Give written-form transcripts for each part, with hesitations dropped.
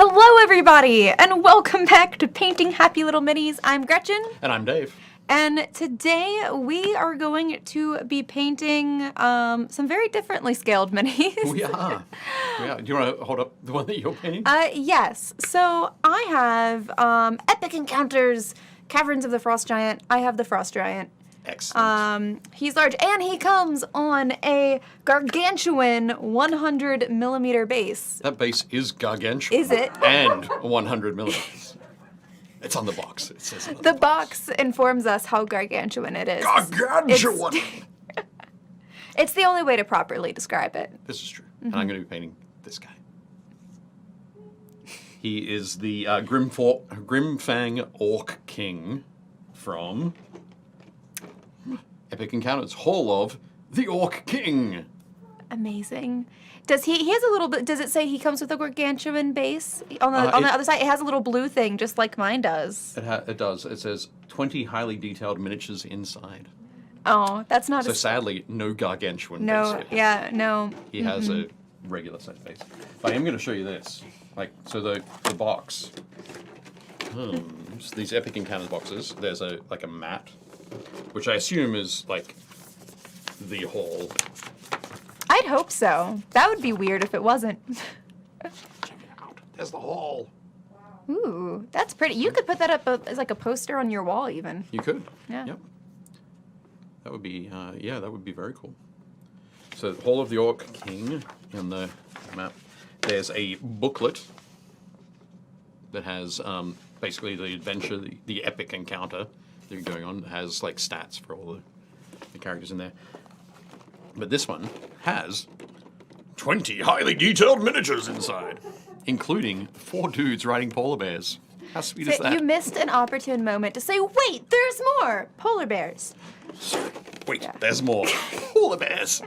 Hello, everybody, and welcome back to Painting Happy Little Minis. I'm Gretchen. And I'm Dave. And today we are going to be painting some very differently scaled minis. We are. Do you want to hold up the one that you're painting? Yes. So I have Epic Encounters, Caverns of the Frost Giant. I have the Frost Giant. Excellent. He's large, and he comes on a gargantuan 100 millimeter base. That base is gargantuan. Is it? And 100 millimeters. It's on the box. It says it on The box informs us how gargantuan it is. Gargantuan! It's the only way to properly describe it. This is true. And I'm going to be painting this guy. He is the Grimfang Orc King from Epic Encounters, Hall of the Orc King. Amazing. Does he has a little bit, does it say he comes with a gargantuan base? On the other side, it has a little blue thing, just like mine does. It does. It says 20 highly detailed miniatures inside. Oh, that's not So sadly, no gargantuan base. No, here. yeah, no. He has a regular size base. But I am going to show you this. So the box. So these Epic Encounters boxes, there's a mat, which I assume is like the hall. I'd hope so. That would be weird if it wasn't. Check it out. There's the hall. Ooh, that's pretty. You could put that up as like a poster on your wall even. You could. Yeah. Yep. That would be, that would be very cool. So, Hall of the Orc King in the map. There's a booklet that has basically the adventure, the epic encounter that you're going on. It has like stats for all the characters in there. But this one has 20 highly detailed miniatures inside, including 4 dudes riding polar bears. How sweet is that? You missed an opportune moment to say, wait, there's more! Polar bears. Wait, there's more. Polar bears.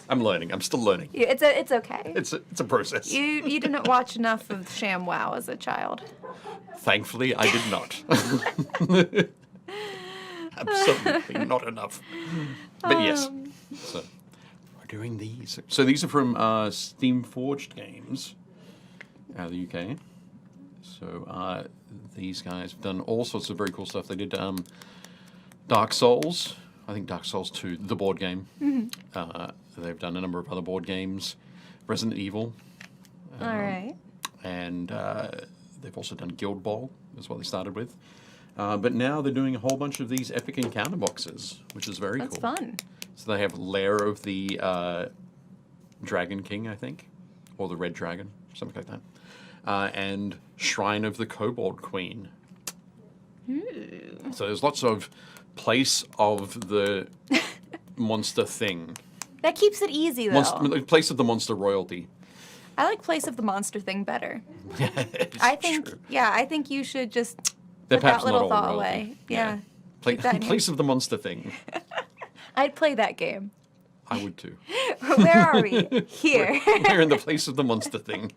I'm learning. I'm still learning. It's okay. It's a process. You didn't watch enough of ShamWow as a child. Thankfully, I did not. Absolutely not enough. But yes, so we're doing these. So these are from Steamforged games out of the UK. So these guys have done all sorts of very cool stuff. They did Dark Souls. I think Dark Souls 2, the board game. They've done a number of other board games. Resident Evil. All right. And they've also done Guild Ball, is what they started with. But now they're doing a whole bunch of these Epic Encounter boxes, which is very cool. That's fun. So they have Lair of the Dragon King, I think, or the Red Dragon, something like that. And Shrine of the Kobold Queen. Ooh. So there's lots of place of the monster thing. That keeps it easy, though. Place of the monster royalty. I like place of the monster thing better. I think you should just They're put that perhaps little not all thought royalty. away. Yeah. Place of the monster thing. I'd play that game. I would too. Where are we? Here. We're in the place of the monster thing.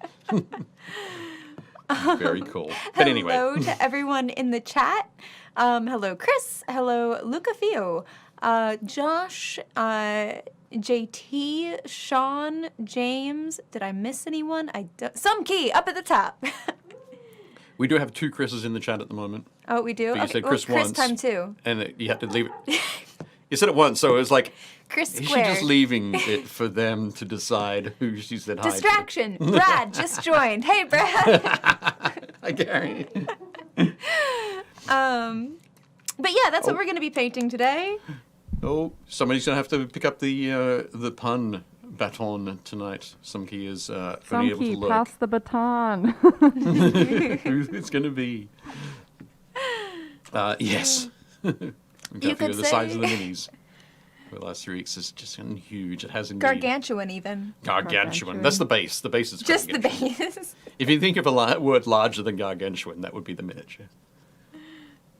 Very cool. But anyway. Hello to everyone in the chat. Hello, Chris. Hello, Luca Fio. Josh, JT, Sean, James. Did I miss anyone? Some key up at the top. We do have 2 Chris's in the chat at the moment. Oh, we do? But you said Chris once. Chris time 2. And you had to leave it. You said it once, so it was like, Chris is she squared. just leaving it for them to decide who she said hi to? Distraction. Brad just joined. Hey, Brad. Hi, Gary. But yeah, that's what we're going to be painting today. Oh, somebody's going to have to pick up the pun baton tonight. Some key is only able to look. Pass the baton. Who it's going to be? Yes. You could the size of the minis. For the last 3 weeks is just huge. It has indeed. Gargantuan, even. Gargantuan. That's the base. The base is just the gargantuan. base. If you think of a word larger than gargantuan, that would be the miniature.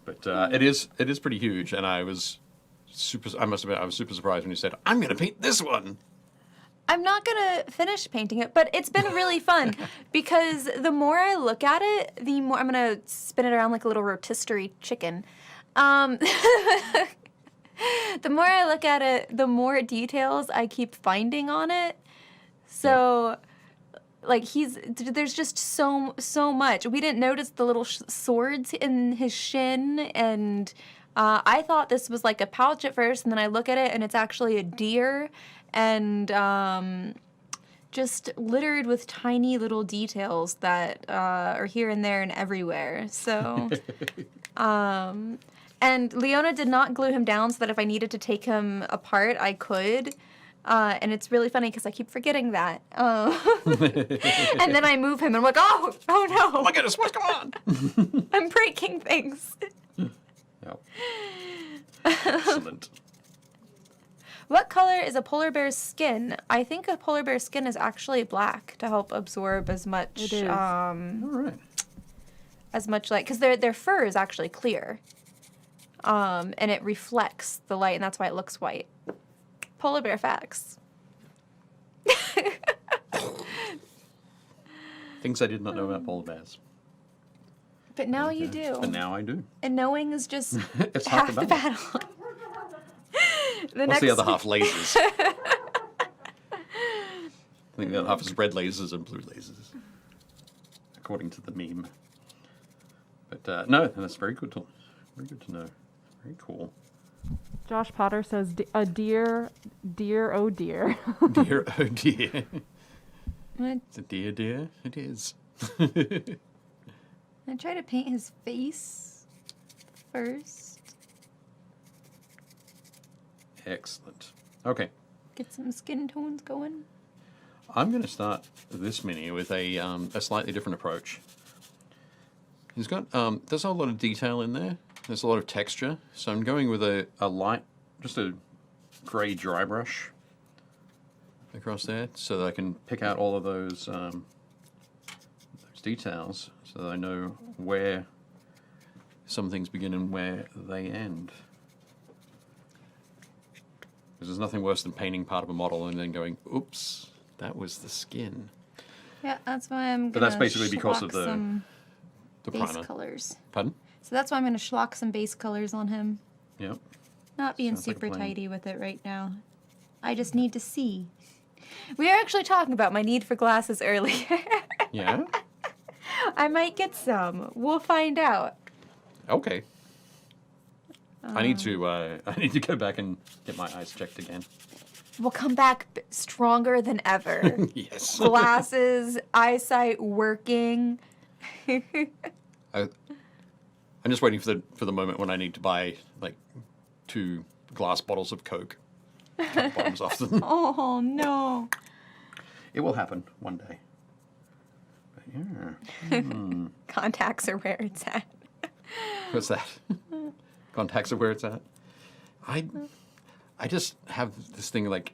But it is pretty huge, and I was super surprised when you said, "I'm going to paint this one." I'm not going to finish painting it, but it's been really fun because the more I look at it, the more I'm going to spin it around like a little rotisserie chicken. The more I look at it, the more details I keep finding on it. So like there's just so much. We didn't notice the little swords in his shin, and I thought this was like a pouch at first, and then I look at it and it's actually a deer, and just littered with tiny little details that are here and there and everywhere. So, and Leona did not glue him down so that if I needed to take him apart, I could. And it's really funny because I keep forgetting that. And then I move him and I'm like, oh no. Oh my goodness, what's going on? I'm breaking things. Yep. Excellent. What color is a polar bear's skin? I think a polar bear's skin is actually black to help absorb as much. It is. All right. As much light, because their fur is actually clear, and it reflects the light, and that's why it looks white. Polar bear facts. Things I did not know about polar bears. But now you do. But now I do. And knowing is just It's half the battle. What's the other half? Lasers. I think the other half is red lasers and blue lasers, according to the meme. But no, that's very good to know. Very cool. Josh Potter says, a deer, oh dear. Dear, oh dear. What? It's a dear, it is. I try to paint his face first. Excellent. Okay. Get some skin tones going. I'm going to start this mini with a slightly different approach. He's got, there's a lot of detail in there. There's a lot of texture. So I'm going with a light, just a grey dry brush across there so that I can pick out all of those details so that I know where some things begin and where they end. Because there's nothing worse than painting part of a model and then going, oops, that was the skin. Yeah, that's why I'm But gonna that's basically because of some the base primer. colors. Pardon? So that's why I'm gonna schlock some base colors on him. Yep. Not being Sounds like a super plan. tidy with it right now. I just need to see. We were actually talking about my need for glasses earlier. Yeah? I might get some. We'll find out. Okay. I need to go back and get my eyes checked again. We'll come back stronger than ever. Yes. Glasses, eyesight working. I'm just waiting for the moment when I need to buy like 2 glass bottles of Coke. Cut the bottoms off them. Oh no. It will happen one day. But yeah. Contacts are where it's at. What's that? Contacts are where it's at. I just have this thing like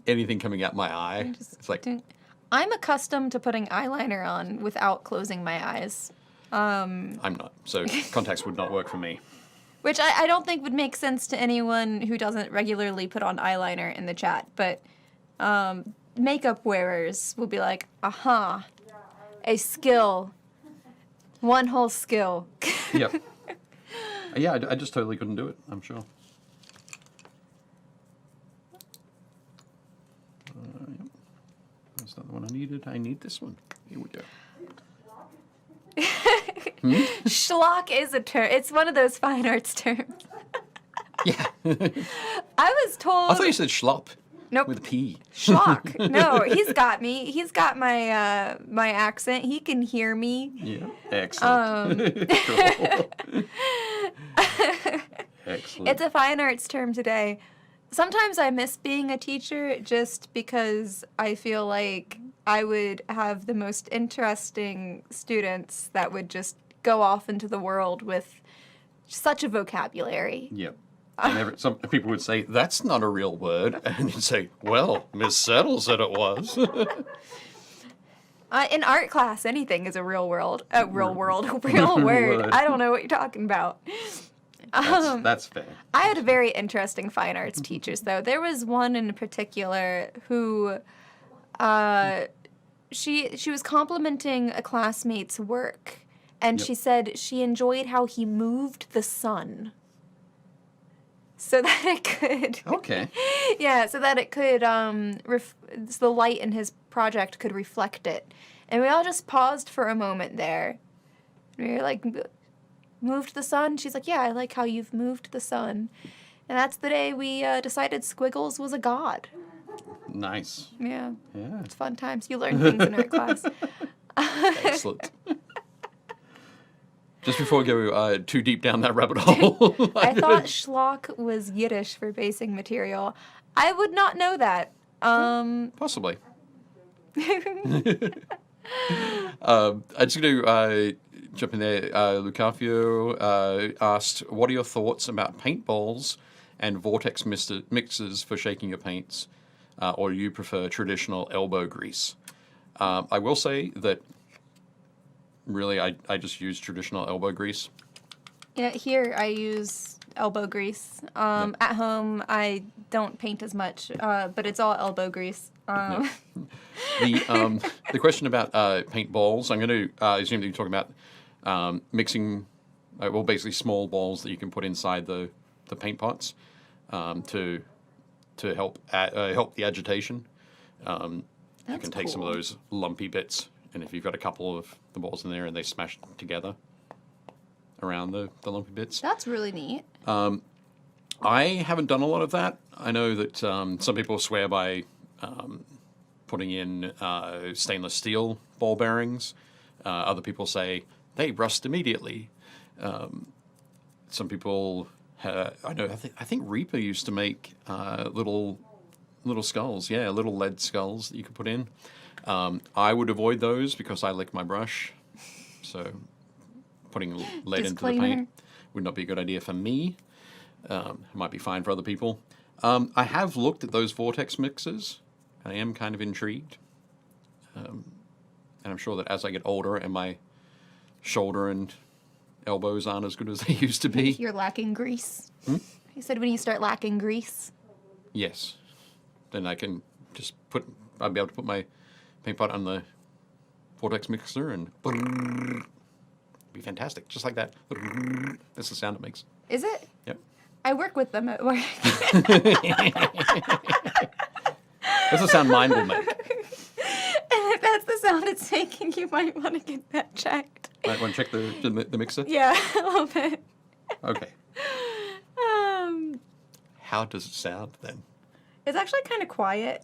anything coming out my eye. It's like I'm accustomed to putting eyeliner on without closing my eyes. I'm not. So contacts would not work for me. Which I don't think would make sense to anyone who doesn't regularly put on eyeliner in the chat. But makeup wearers will be like, aha, a skill. One whole skill. Yep. Yeah, I just totally couldn't do it, I'm sure. Yep. That's not the one I needed. I need this one. Here we go. Schlock is a term. It's one of those fine arts terms. Yeah. I was told. I thought you said schlop. Nope. With a P. Schlock. No, he's got me. He's got my my accent. He can hear me. Yeah. Excellent. Cool. Excellent. It's a fine arts term today. Sometimes I miss being a teacher just because I feel like I would have the most interesting students that would just go off into the world with such a vocabulary. Yep. And some people would say, that's not a real word. And you'd say, well, Miss Settle said it was. In art class, anything is a real word. Real word. I don't know what you're talking about. That's fair. I had a very interesting fine arts teachers, though. There was one in particular who, she was complimenting a classmate's work, and Yep. she said she enjoyed how he moved the sun. so that it could. Okay. Yeah, so that it could so the light in his project could reflect it. And we all just paused for a moment there. We were like, moved the sun? She's like, yeah, I like how you've moved the sun. And that's the day we decided Squiggles was a god. Nice. Yeah. Yeah. It's fun times. You learn things in art class. Excellent. Just before we go too deep down that rabbit hole. I thought schlock was Yiddish for basing material. I would not know that. Possibly. I'm just going to jump in there. Lucafio asked, what are your thoughts about paintballs and vortex mixers for shaking your paints? Or do you prefer traditional elbow grease? I will say that really I just use traditional elbow grease. Yeah, here I use elbow grease. At home I don't paint as much, but it's all elbow grease. The question about paintballs, I'm going to assume that you're talking about mixing, well, basically small balls that you can put inside the paint pots to help help the agitation. You can take some of those lumpy bits, and if you've got a couple of the balls in there and they smash together around the lumpy bits. That's really neat. I haven't done a lot of that. I know that some people swear by putting in stainless steel ball bearings. Other people say they rust immediately. Some people, I know. I think Reaper used to make little skulls. Yeah, little lead skulls that you could put in. I would avoid those because I lick my brush. So putting lead into the paint would not be a good idea for me. It might be fine for other people. I have looked at those vortex mixers. I am kind of intrigued. And I'm sure that as I get older and my shoulder and elbows aren't as good as they used to be. You're lacking grease. You said when you start lacking grease. Yes. Then I can just I'll be able to put my paint pot on the vortex mixer and be fantastic. Just like that. That's the sound it makes. Is it? Yep. I work with them at work. That's the sound mine will make. And if that's the sound it's making, you might want to get that checked. Might want to check the mixer? Yeah, a little bit. Okay. How does it sound then? It's actually kind of quiet.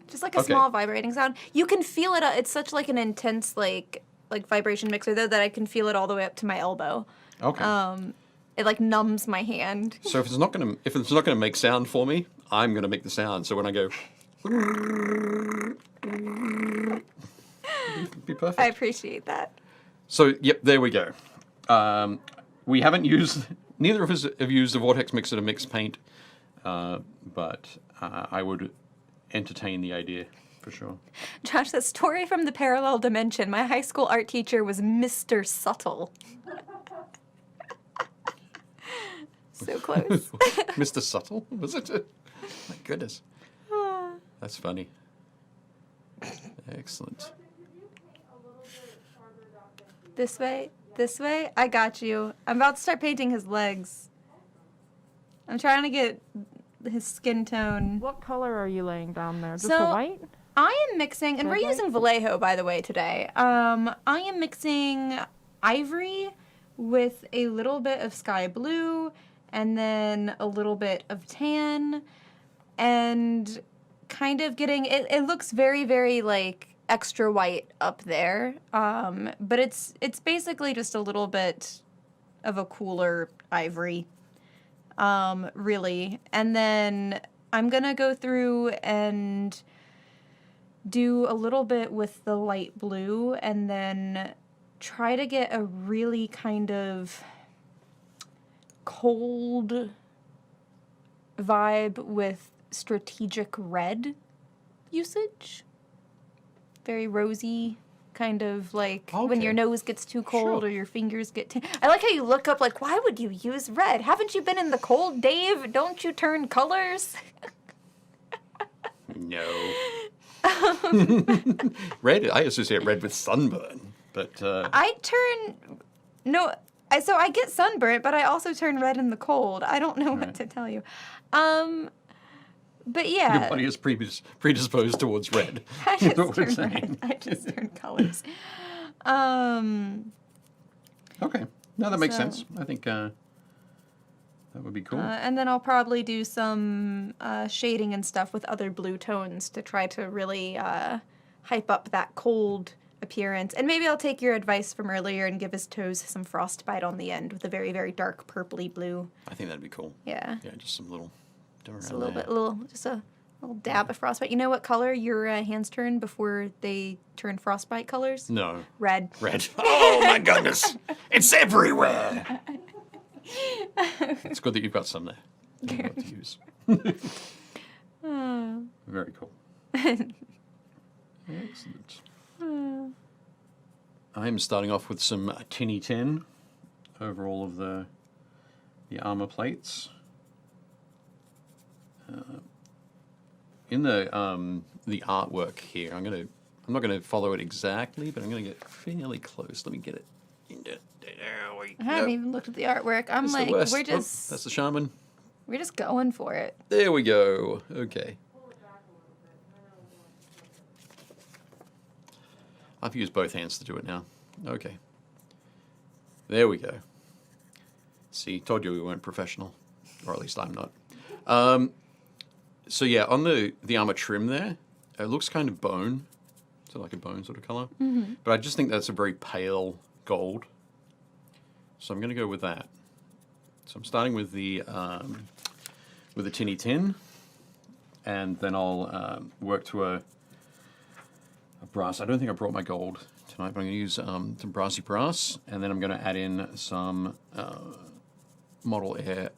Just like a Okay. small vibrating sound. You can feel it. It's such like an intense like vibration mixer though that I can feel it all the way up to my elbow. Okay. It like numbs my hand. So if it's not gonna make sound for me, I'm gonna make the sound. So when I go, be perfect. I appreciate that. So yep, there we go. We haven't used. Neither of us have used a vortex mixer to mix paint, but I would entertain the idea for sure. Josh, the story from the parallel dimension. My high school art teacher was Mr. Subtle. So close. Mr. Subtle, was it? My goodness. That's funny. Excellent. This way? This way? I got you. I'm about to start painting his legs. I'm trying to get his skin tone. What color are you laying down there? Just So- the white? I am mixing, and we're Red light? using VALLEJO, by the way, today. I am mixing ivory with a little bit of sky blue and then a little bit of tan and kind of getting, it looks very, very, like, extra white up there. But it's basically just a little bit of a cooler ivory, really. And then I'm going to go through and do a little bit with the light blue and then try to get a really kind of cold vibe with strategic red usage. Very rosy, kind of like when Okay. your nose gets too cold Sure. or your fingers get I like how you look up like, why would you use red? Haven't you been in the cold, Dave? Don't you turn colors? No. Red, I associate red with sunburn, but I turn no So I get sunburnt, but I also turn red in the cold. I don't know what Right. to tell you. But yeah. Your body is predisposed towards red. I is what just we're turn saying. red. I just turn colors. Okay. No, that makes So- sense. I think that would be cool. And then I'll probably do some shading and stuff with other blue tones to try to really hype up that cold appearance. And maybe I'll take your advice from earlier and give his toes some frostbite on the end with a very, very dark purpley blue. I think that'd be cool. Yeah. Yeah, just some little. Just a little bit, just a little dab of frostbite. You know what color your hands turn before they turn frostbite colors? No. Red. Red. Oh my goodness! It's everywhere. It's good that you've got some there. You've got to use. Very cool. Excellent. I'm starting off with some tinny tin over all of the armor plates. In the artwork here, I'm not gonna follow it exactly, but I'm gonna get fairly close. Let me get it. I haven't even looked at the artwork. I'm It's the like, worst. we're Oh, just that's the shaman. we're just going for it. There we go. Okay. I've used both hands to do it now. Okay. There we go. See, told you we weren't professional, or at least I'm not. So yeah, on the armor trim there, it looks kind of bone, so like a bone sort of color. Mm-hmm. But I just think that's a very pale gold. So I'm going to go with that. So I'm starting with the tinny tin, and then I'll work to a brass. I don't think I brought my gold tonight, but I'm going to use some brassy brass, and then I'm going to add in some model air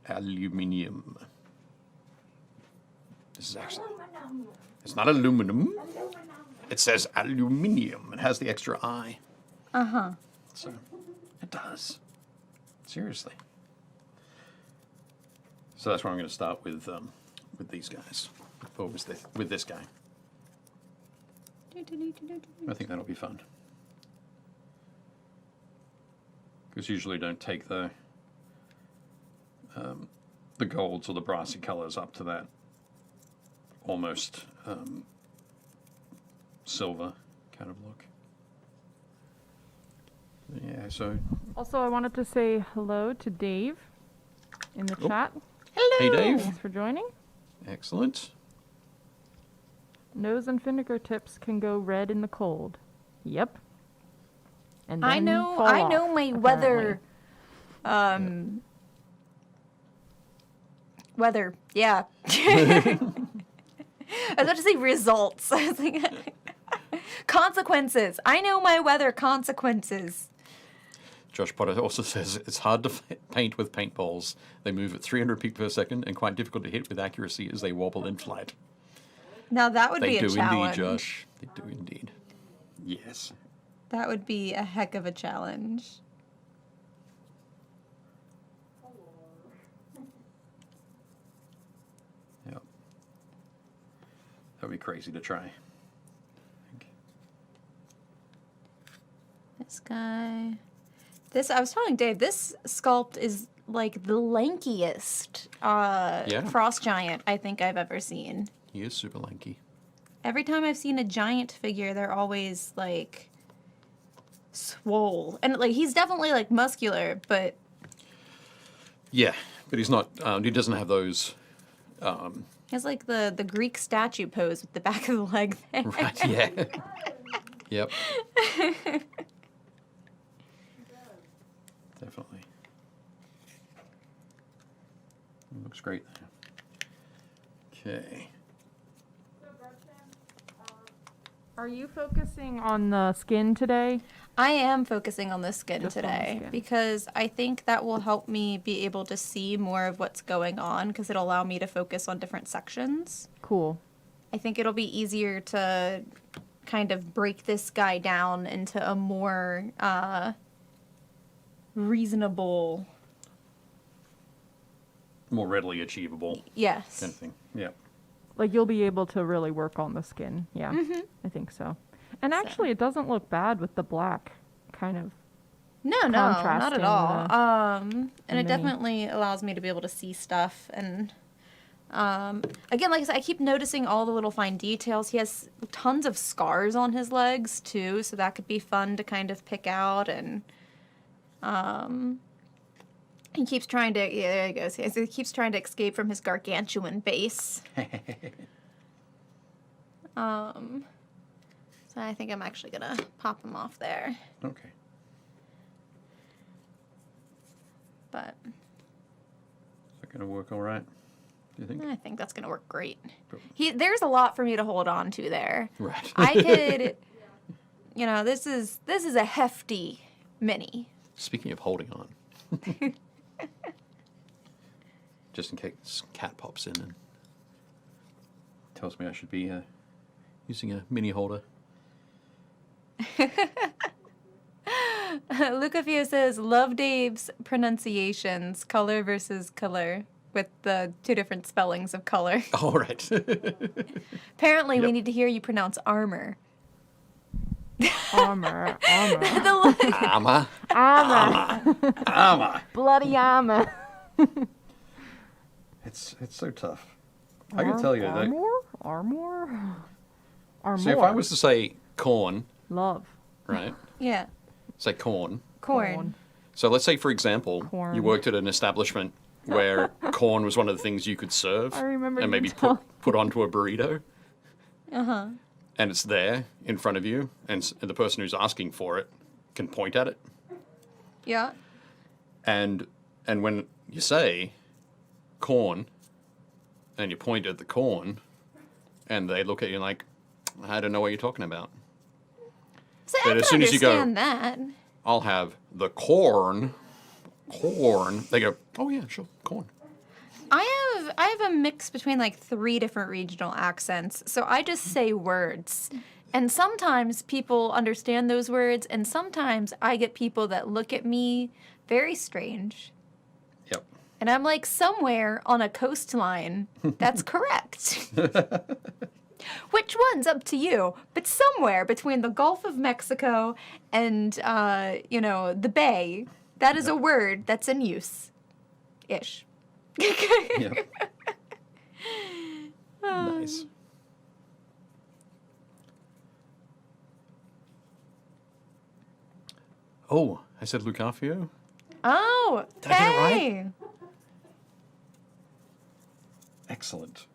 aluminium. This is actually, it's not aluminum. It says aluminium. It has the extra I. Uh-huh. So it does. Seriously. So that's where I'm going to start with these guys, or with this guy. I think that'll be fun. Because usually don't take the golds or the brassy colors up to that almost silver kind of look. Yeah, so... Also, I wanted to say hello to Dave in the Oh. chat. Hello. Hey, Dave. Thanks for joining. Excellent. Nose and fingertips can go red in the cold. Yep. And then I know fall my off, weather weather, yeah. I was about to say results. I was like, consequences. I know my weather consequences. Josh Potter also says it's hard to paint with paintballs. They move at 300 feet per second and quite difficult to hit with accuracy as they wobble in flight. Now that would They be a do challenge. indeed, Josh. They do indeed. Yes. That would be a heck of a challenge. Yep. That would be crazy to try. This guy. I was telling Dave, this sculpt is like the lankiest frost giant I think I've ever seen. He is super lanky. Every time I've seen a giant figure, they're always like swole. And like he's definitely like muscular, but Yeah, but he's not. He doesn't have those. he has like the Greek statue pose with the back of the leg there. Right. Yeah. Yep. Definitely. It looks great there. Okay. Are you focusing on the skin today? I am focusing on the skin Just on the today skin. because I think that will help me be able to see more of what's going on because it'll allow me to focus on different sections. Cool. I think it'll be easier to kind of break this guy down into a more reasonable, More readily achievable yes. kind of thing. Yeah. Like you'll be able to really work on the skin. Yeah, I think so. And actually, it doesn't look bad with the black kind of No, not at contrasting all. And it mini. definitely allows me to be able to see stuff. And again, like I said, I keep noticing all the little fine details. He has tons of scars on his legs too, so that could be fun to kind of pick out. And he keeps trying to, yeah, there he goes. He keeps trying to escape from his gargantuan base. So I think I'm actually gonna pop him off there. Okay. But Is that going to work all right, do you think? I think that's gonna work great. Cool. There's a lot for me to hold on to there. Right. I could, this is a hefty mini. Speaking of holding on, just in case cat pops in and tells me I should be using a mini holder. Lucafio says, love Dave's pronunciations, color versus color, with the two different spellings of color. All right. Apparently, we Yep. need to hear you pronounce armor. Armor. Ama. Armor. Ama. Bloody armor. It's so tough. I can tell you that. Armor. So if I was to say corn, Love. right? Yeah. Say corn. Corn. So let's say, for example, Corn. you worked at an establishment where corn was one of the things you could serve I remember and you maybe tell- put onto a burrito. Uh-huh. And it's there in front of you, and the person who's asking for it can point at it. Yeah. And when you say corn, and you point at the corn, and they look at you like, I don't know what you're talking about. So But I as can soon as you go- understand that. I'll have the corn. They go, oh yeah, sure, corn. I have a mix between like 3 different regional accents, so I just say words. And sometimes people understand those words, and sometimes I get people that look at me very strange. Yep. And I'm like, somewhere on a coastline, that's correct. Which one's up to you? But somewhere between the Gulf of Mexico and, the Bay, that is a word that's in use. Ish. Yep. Nice. Oh, I said Lucafio? Oh, Did I get it right? hey. Excellent.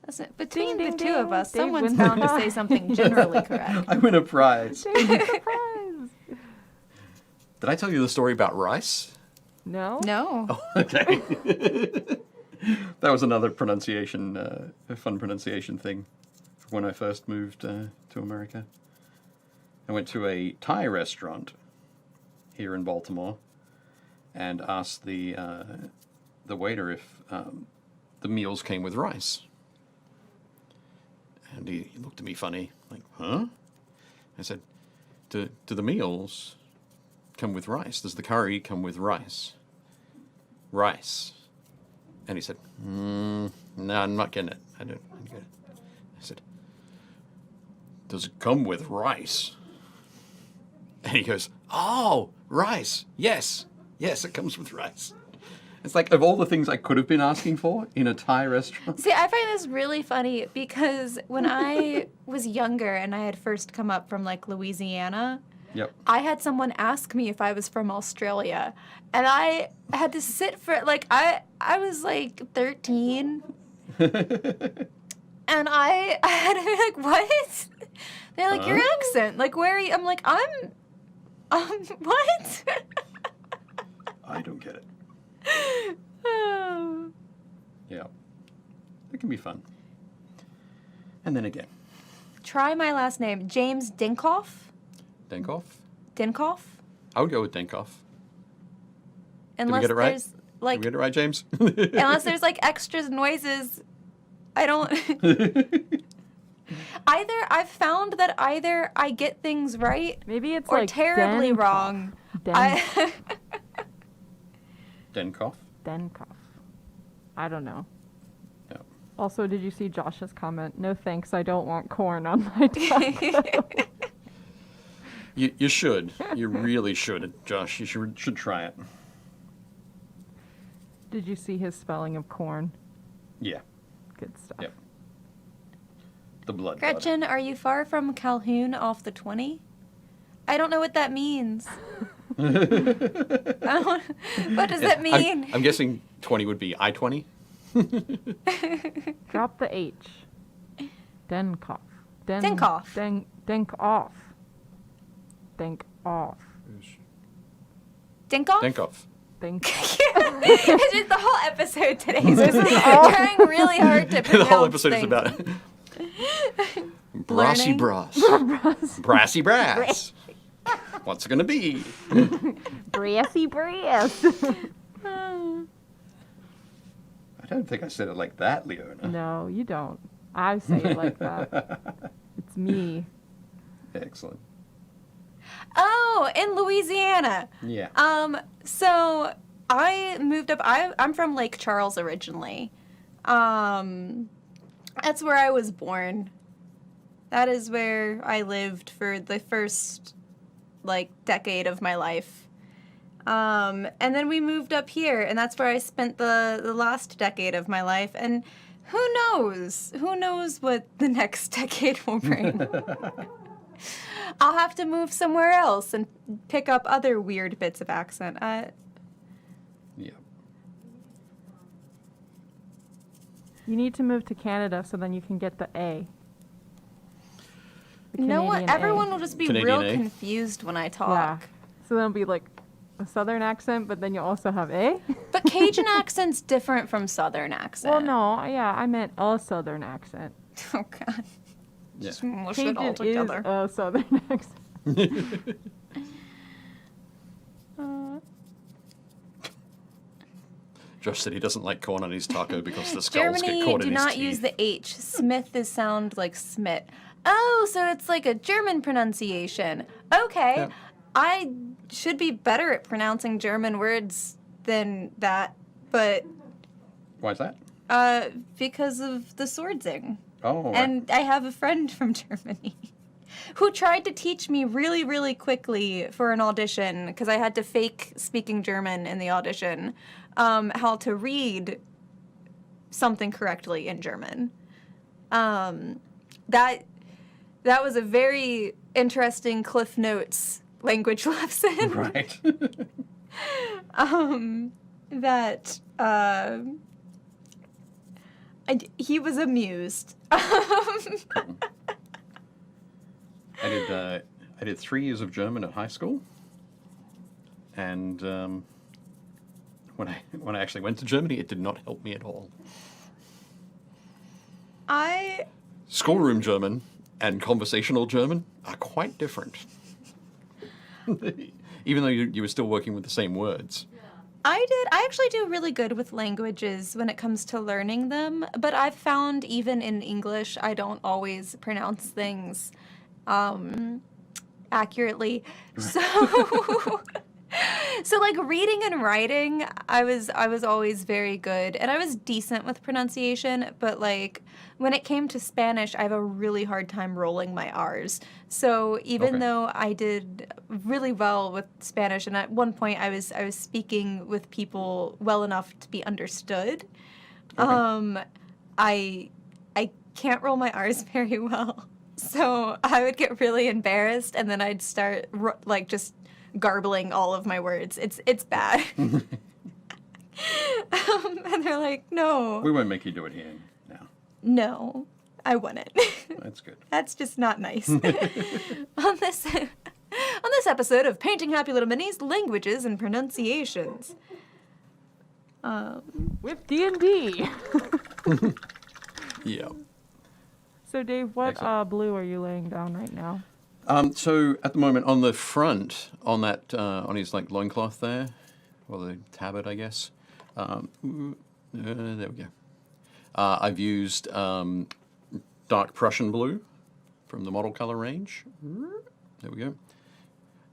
That's it. Between Ding, the ding, two of ding. us, Dave someone's wins. bound to say something generally correct. I win a prize. Surprise. Did I tell you the story about rice? No. No. Okay. That was another pronunciation, a fun pronunciation thing when I first moved to America. I went to a Thai restaurant here in Baltimore and asked the waiter if the meals came with rice. And he looked at me funny, like, huh? I said, do the meals come with rice? Does the curry come with rice? Rice. And he said, no, I'm not getting it. I don't get it. I said, does it come with rice? And he goes, oh, rice. Yes, it comes with rice. It's like, of all the things I could have been asking for in a Thai restaurant. See, I find this really funny because when I was younger and I had first come up from like Louisiana, Yep. I had someone ask me if I was from Australia, and I had to sit for like I was like 13, and I had to be like, what? They're like, your accent, like, where are you? I'm like, I'm what? I don't get it. Oh. Yeah. It can be fun. And then again, Try my last name, James Dinkoff. Denkoff? Dinkoff. I would go with Denkoff. Unless get it right? there's Did like we get it right, James? unless there's like extra noises, I don't. I've found that either I get things right Maybe it's or like terribly Denkoff. wrong. Den- Denkoff? Denkoff. I don't know. Yeah. Also, did you see Josh's comment? No thanks, I don't want corn on my taco. You should. You really should, Josh. You should try it. Did you see his spelling of corn? Yeah. Good stuff. Yep. The blood. Gretchen, are you far from Calhoun off the 20? I don't know what that means. What does that mean? I'm guessing 20 would be I-20. Drop the H. Denkoff. Denkoff. Denk off. Denk off. Dinkoff? Denkoff. Think. It's just the whole episode today is just trying really hard to pronounce The whole episode is things. about brassy Learning. brass. Brassy brass. What's it gonna be? Brassy brass. I don't think I said it like that, Leona. No, you don't. I say it like that. It's me. Excellent. Oh, in Louisiana. Yeah. So I moved up. I'm from Lake Charles originally. That's where I was born. That is where I lived for the first, decade of my life. And then we moved up here, and that's where I spent the last decade of my life. And who knows? Who knows what the next decade will bring? I'll have to move somewhere else and pick up other weird bits of accent. Yeah. You need to move to Canada so then you can get the A. The You know what? Canadian A. Everyone will just be Canadian real A. confused when I talk. Yeah. So then it'll be like a southern accent, but then you'll also have A. But Cajun accent's different from Southern accent. Well, no, yeah, I meant a southern accent. Oh, God. Yeah. Just mush it all Cajun is together. a southern accent. Josh said he doesn't like corn on his taco because the skulls get Germany, caught do in his not teeth. use the H. Smith is sound like Smith. Oh, so it's like a German pronunciation. Okay. Yeah. I should be better at pronouncing German words than that, but Why is that? because of the swordsing. Oh, right. And I have a friend from Germany who tried to teach me really, really quickly for an audition, because I had to fake speaking German in the audition, how to read something correctly in German. That was a very interesting Cliff Notes language lesson. Right. He was amused. I did 3 years of German at high school, and when I actually went to Germany, it did not help me at all. Schoolroom German and conversational German are quite different, even though you were still working with the same words. I actually do really good with languages when it comes to learning them, but I've found even in English, I don't always pronounce things accurately. So like reading and writing, I was always very good, and I was decent with pronunciation, but like when it came to Spanish, I have a really hard time rolling my R's. So even Okay. though I did really well with Spanish, and at one point I was speaking with people well enough to be understood, I can't roll my R's very well. So I would get really embarrassed, and then I'd start just garbling all of my words. It's bad. And they're like, no. We won't make you do it here now. No, I wouldn't. That's good. That's just not nice. On this episode of Painting Happy Little Minis, Languages and Pronunciations. With D&D. Yeah. So, Dave, what Excellent. blue are you laying down right now? So at the moment, on the front, on that, on his loincloth there, or the tabard, I guess. There we go. I've used dark Prussian blue from the model color range. There we go.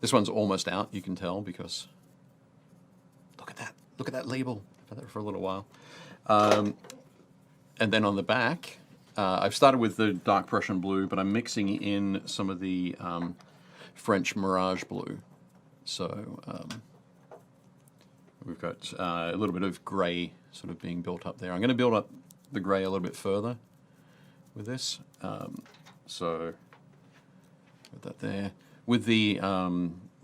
This one's almost out. You can tell because look at that. Look at that label. I've had that for a little while. And then on the back. I've started with the dark Prussian blue, but I'm mixing in some of the French Mirage Blue. So we've got a little bit of grey sort of being built up there. I'm going to build up the grey a little bit further with this. So put that there. With the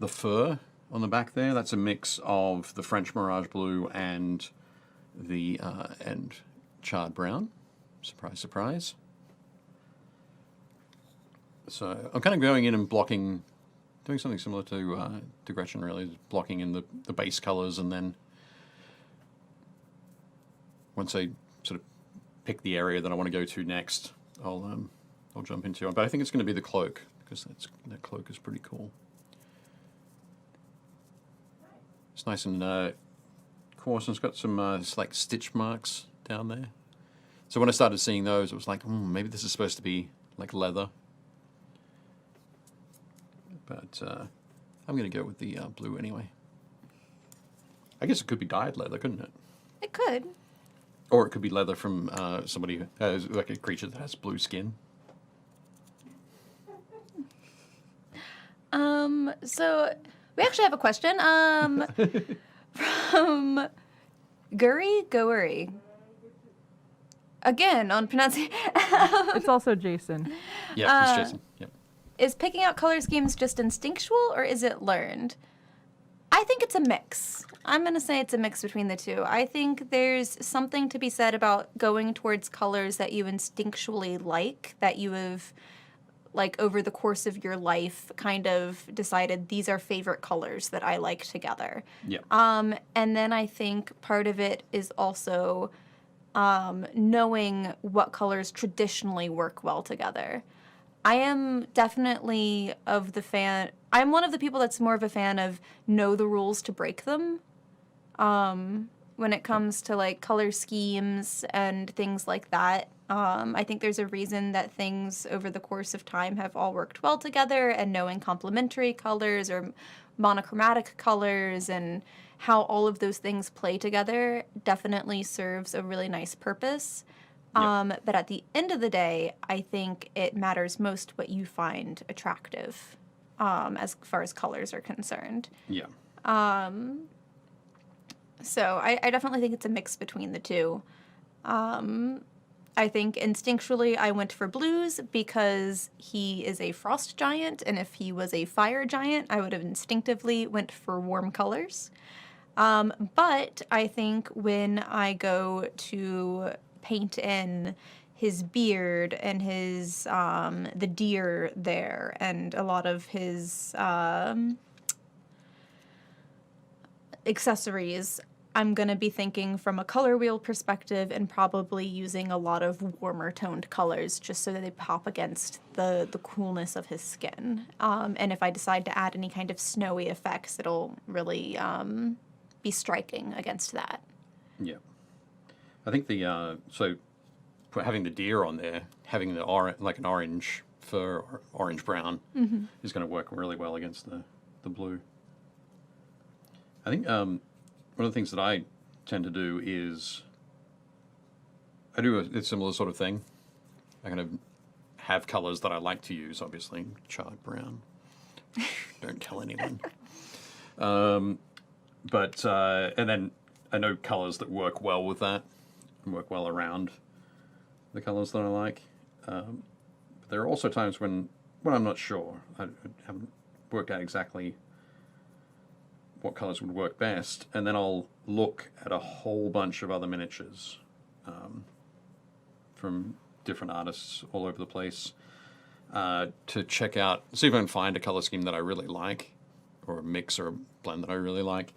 fur on the back there, that's a mix of the French Mirage Blue and the and charred brown. Surprise, surprise. So I'm kind of going in and blocking, doing something similar to Gretchen, really, blocking in the base colors, and then once I sort of pick the area that I want to go to next, I'll jump into it. But I think it's going to be the cloak, because that cloak is pretty cool. It's nice and coarse, and it's got some it's like stitch marks down there. So when I started seeing those, it was like, maybe this is supposed to be like leather. But I'm going to go with the blue anyway. I guess it could be dyed leather, couldn't it? It could. Or it could be leather from somebody who has, like a creature that has blue skin. So we actually have a question. From Gouri. Again, on pronunciation. It's also Jason. Yeah, it's Jason. Yep. Is picking out color schemes just instinctual, or is it learned? I think it's a mix. I'm going to say it's a mix between the two. I think there's something to be said about going towards colors that you instinctually like, that you have, like, over the course of your life kind of decided these are favorite colors that I like together. Yeah. And then I think part of it is also knowing what colors traditionally work well together. I am definitely I'm one of the people that's more of a fan of know the rules to break them. When it comes to like color schemes and things like that. I think there's a reason that things over the course of time have all worked well together, and knowing complementary colors or monochromatic colors and how all of those things play together definitely serves a really nice purpose. Yep. But at the end of the day, I think it matters most what you find attractive as far as colors are concerned. Yeah. So I definitely think it's a mix between the two. I think instinctually I went for blues because he is a frost giant, and if he was a fire giant, I would have instinctively went for warm colors. But I think when I go to paint in his beard and his the deer there and a lot of his accessories, I'm going to be thinking from a color wheel perspective and probably using a lot of warmer toned colors just so that they pop against the coolness of his skin. And if I decide to add any kind of snowy effects, it'll really be striking against that. Yeah. I think so having the deer on there, having the like an orange fur or orange brown is going to work really well against the blue. I think one of the things that I tend to do is I do a similar sort of thing. I kind of have colors that I like to use, obviously. Charred brown. Don't tell anyone. But and then I know colors that work well with that and work well around the colors that I like. But there are also times when I'm not sure. I haven't worked out exactly what colors would work best, and then I'll look at a whole bunch of other miniatures from different artists all over the place to check out, see if I can find a color scheme that I really like, or a mix or a blend that I really like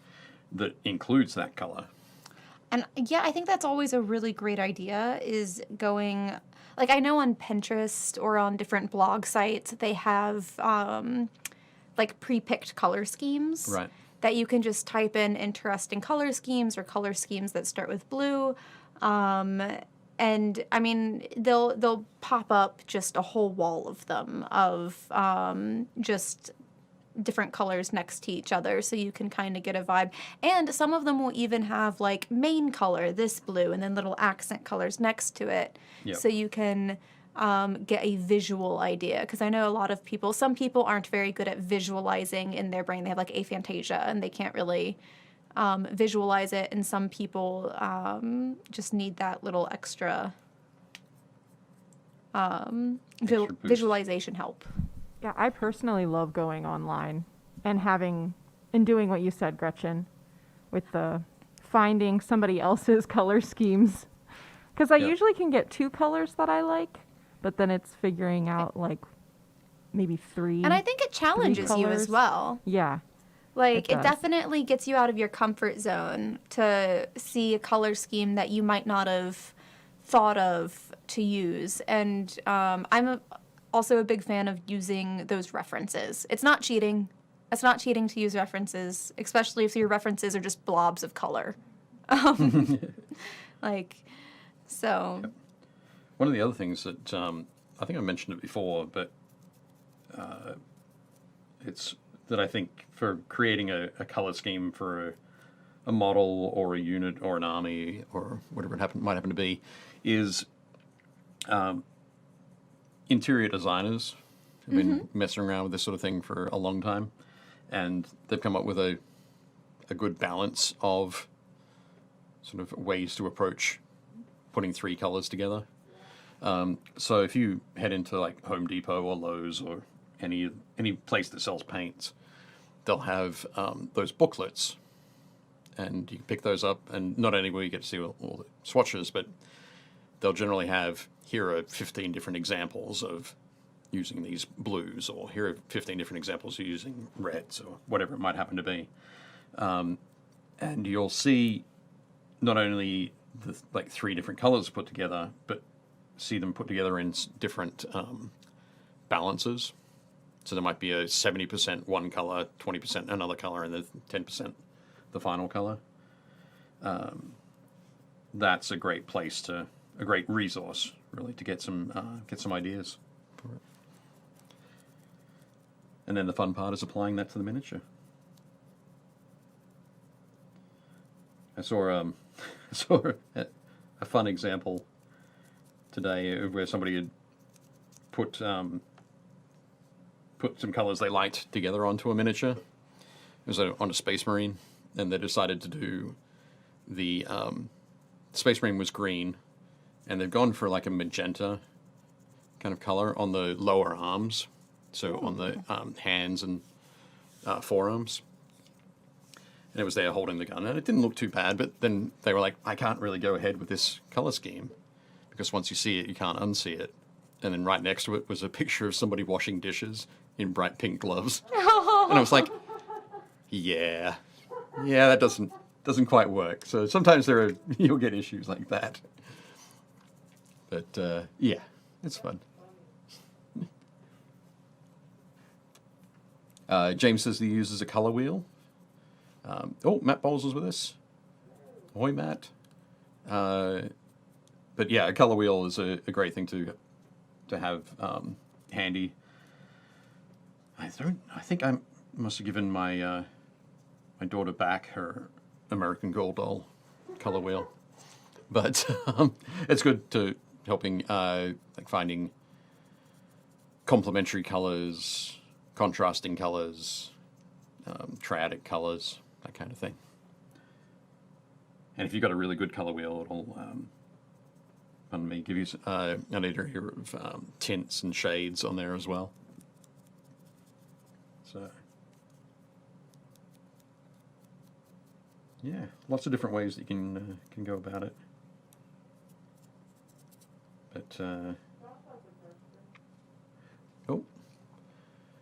that includes that color. And yeah, I think that's always a really great idea, is going, like, I know on Pinterest or on different blog sites, they have like pre-picked color schemes. Right. That you can just type in interesting color schemes or color schemes that start with blue. And I mean, they'll pop up just a whole wall of them of just different colors next to each other, so you can kind of get a vibe. And some of them will even have like main color, this blue, and then little accent colors next to it. Yep. So you can get a visual idea. Because I know a lot of people, some people aren't very good at visualizing in their brain. They have like aphantasia and they can't really visualize it. And some people just need that little extra boost. visualization help. Yeah, I personally love going online and doing what you said, Gretchen, with the finding somebody else's color schemes. Because I usually can get 2 colors that I like, but then it's figuring out like maybe 3. And I think it challenges you as colors. well. Yeah. Like, it does. definitely gets you out of your comfort zone to see a color scheme that you might not have thought of to use. And also a big fan of using those references. It's not cheating. It's not cheating to use references, especially if your references are just blobs of color. So. One of the other things that I think I mentioned it before, but it's that I think for creating a color scheme for a model or a unit or an army or whatever it might happen to be is interior designers have been messing around with this sort of thing for a long time, and they've come up with a good balance of sort of ways to approach putting 3 colors together. So if you head into like Home Depot or Lowe's or any place that sells paints, they'll have those booklets, and you can pick those up, and not only will you get to see all the swatches, but they'll generally have, here are 15 different examples of using these blues, or here are 15 different examples of using reds, or whatever it might happen to be. And you'll see not only the 3 different colors put together, but see them put together in different balances. So there might be a 70% one color, 20% another color, and then 10% the final color. That's a great a great resource, really, to get some ideas for it. And then the fun part is applying that to the miniature. I saw a fun example today where somebody had put some colors they liked together onto a miniature. It was on a Space Marine, and they decided to do the Space Marine was green, and they've gone for like a magenta kind of color on the lower arms, so on the hands and forearms. And it was there holding the gun, and it didn't look too bad, but then they were like, I can't really go ahead with this color scheme, because once you see it, you can't unsee it. And then right next to it was a picture of somebody washing dishes in bright pink gloves. And I was like, yeah, that doesn't quite work. So sometimes you'll get issues like that. But yeah, it's fun. James says he uses a color wheel. Matt Bowles is with us. Ahoy, Matt. But yeah, a color wheel is a great thing to have handy. I think I must have given my my daughter back her American Girl doll color wheel, but it's good to helping like finding complementary colors, contrasting colors, triadic colors, that kind of thing. And if you've got a really good color wheel, it'll give you an idea here of tints and shades on there as well. So, yeah, lots of different ways that you can go about it. But